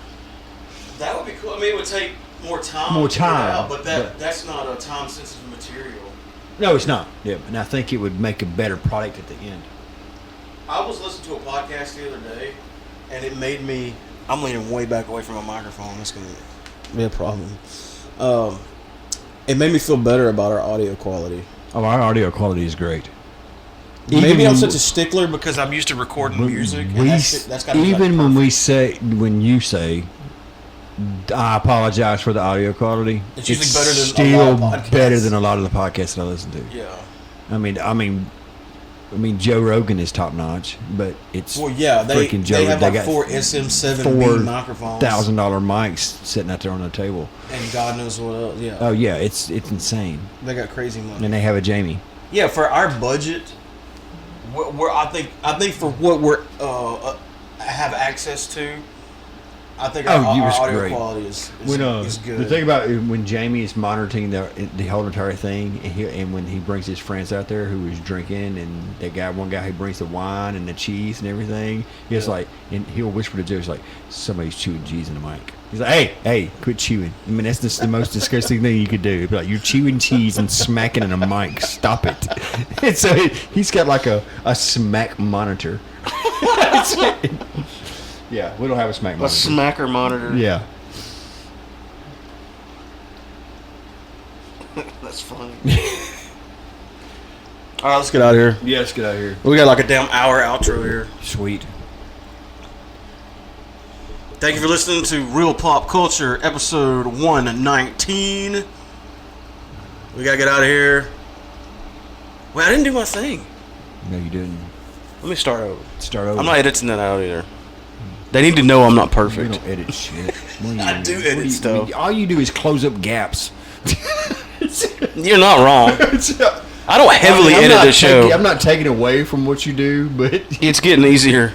That would be cool. I mean, it would take more time. But that's not a time-sensitive material. No, it's not. Yeah, and I think it would make a better product at the end. I was listening to a podcast the other day, and it made me. I'm leaning way back away from my microphone. That's gonna be a problem. It made me feel better about our audio quality. Oh, our audio quality is great. Maybe I'm such a stickler because I'm used to recording music. When you say, I apologize for the audio quality. It's usually better than a lot of the podcasts that I listen to. Yeah. I mean, Joe Rogan is top notch, but it's freaking Joe. They have 4 SM7B microphones, $1,000 mics sitting out there on the table, and God knows what else. Yeah. Oh yeah, it's insane. They got crazy money, and they have a Jamie. Yeah, for our budget, I think for what we're have access to. I think our audio quality is good. The thing about when Jamie is monitoring the whole entire thing, and when he brings his friends out there who is drinking, and one guy who brings the wine and the cheese and everything, and he'll whisper to Joe, he's like, somebody's chewing cheese in the mic. He's like, hey, quit chewing. I mean, that's just the most disgusting thing you could do. It'd be like, you're chewing cheese and smacking in a mic. Stop it. And so he's got like a smack monitor. Yeah, we don't have a smack monitor. A smacker monitor. Yeah. That's funny. All right, let's get out of here. Yeah, let's get out of here. We got like a damn hour outro here. Sweet. Thank you for listening to Real Pop Culture, episode 119. We gotta get out of here. Wait, I didn't do my thing. No, you didn't. Let me start over. I'm not editing that out either. They need to know I'm not perfect. We don't edit shit. I do edit stuff. All you do is close up gaps. You're not wrong. I don't heavily edit this show. I'm not taking away from what you do, but it's getting easier.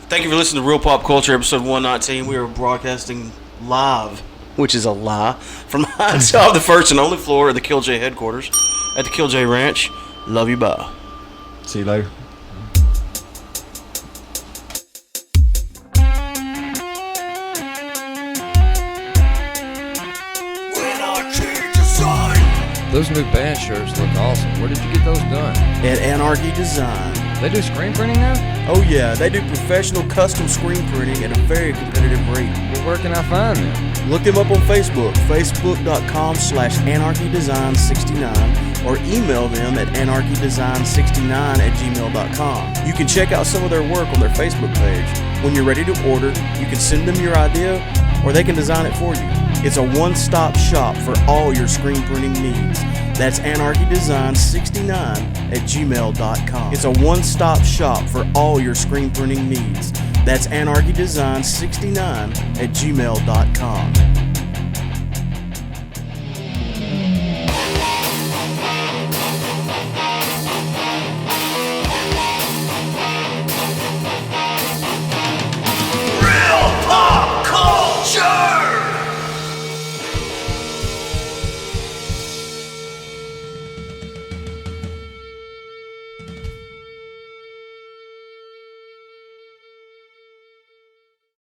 Thank you for listening to Real Pop Culture, episode 119. We are broadcasting live, which is a lie, from high top the first and only floor of the Killj headquarters at the Killj Ranch. Love you, bye. See you later. Those new band shirts look awesome. Where did you get those done? At Anarchy Design. They do screen printing now? Oh yeah, they do professional custom screen printing at a very competitive rate. Well, where can I find them? Look them up on Facebook, facebook.com/anarchydesign69, or email them at anarchydesign69@gmail.com. You can check out some of their work on their Facebook page. When you're ready to order, you can send them your idea, or they can design it for you. It's a one-stop shop for all your screen printing needs. That's anarchydesign69@gmail.com. It's a one-stop shop for all your screen printing needs. That's anarchydesign69@gmail.com.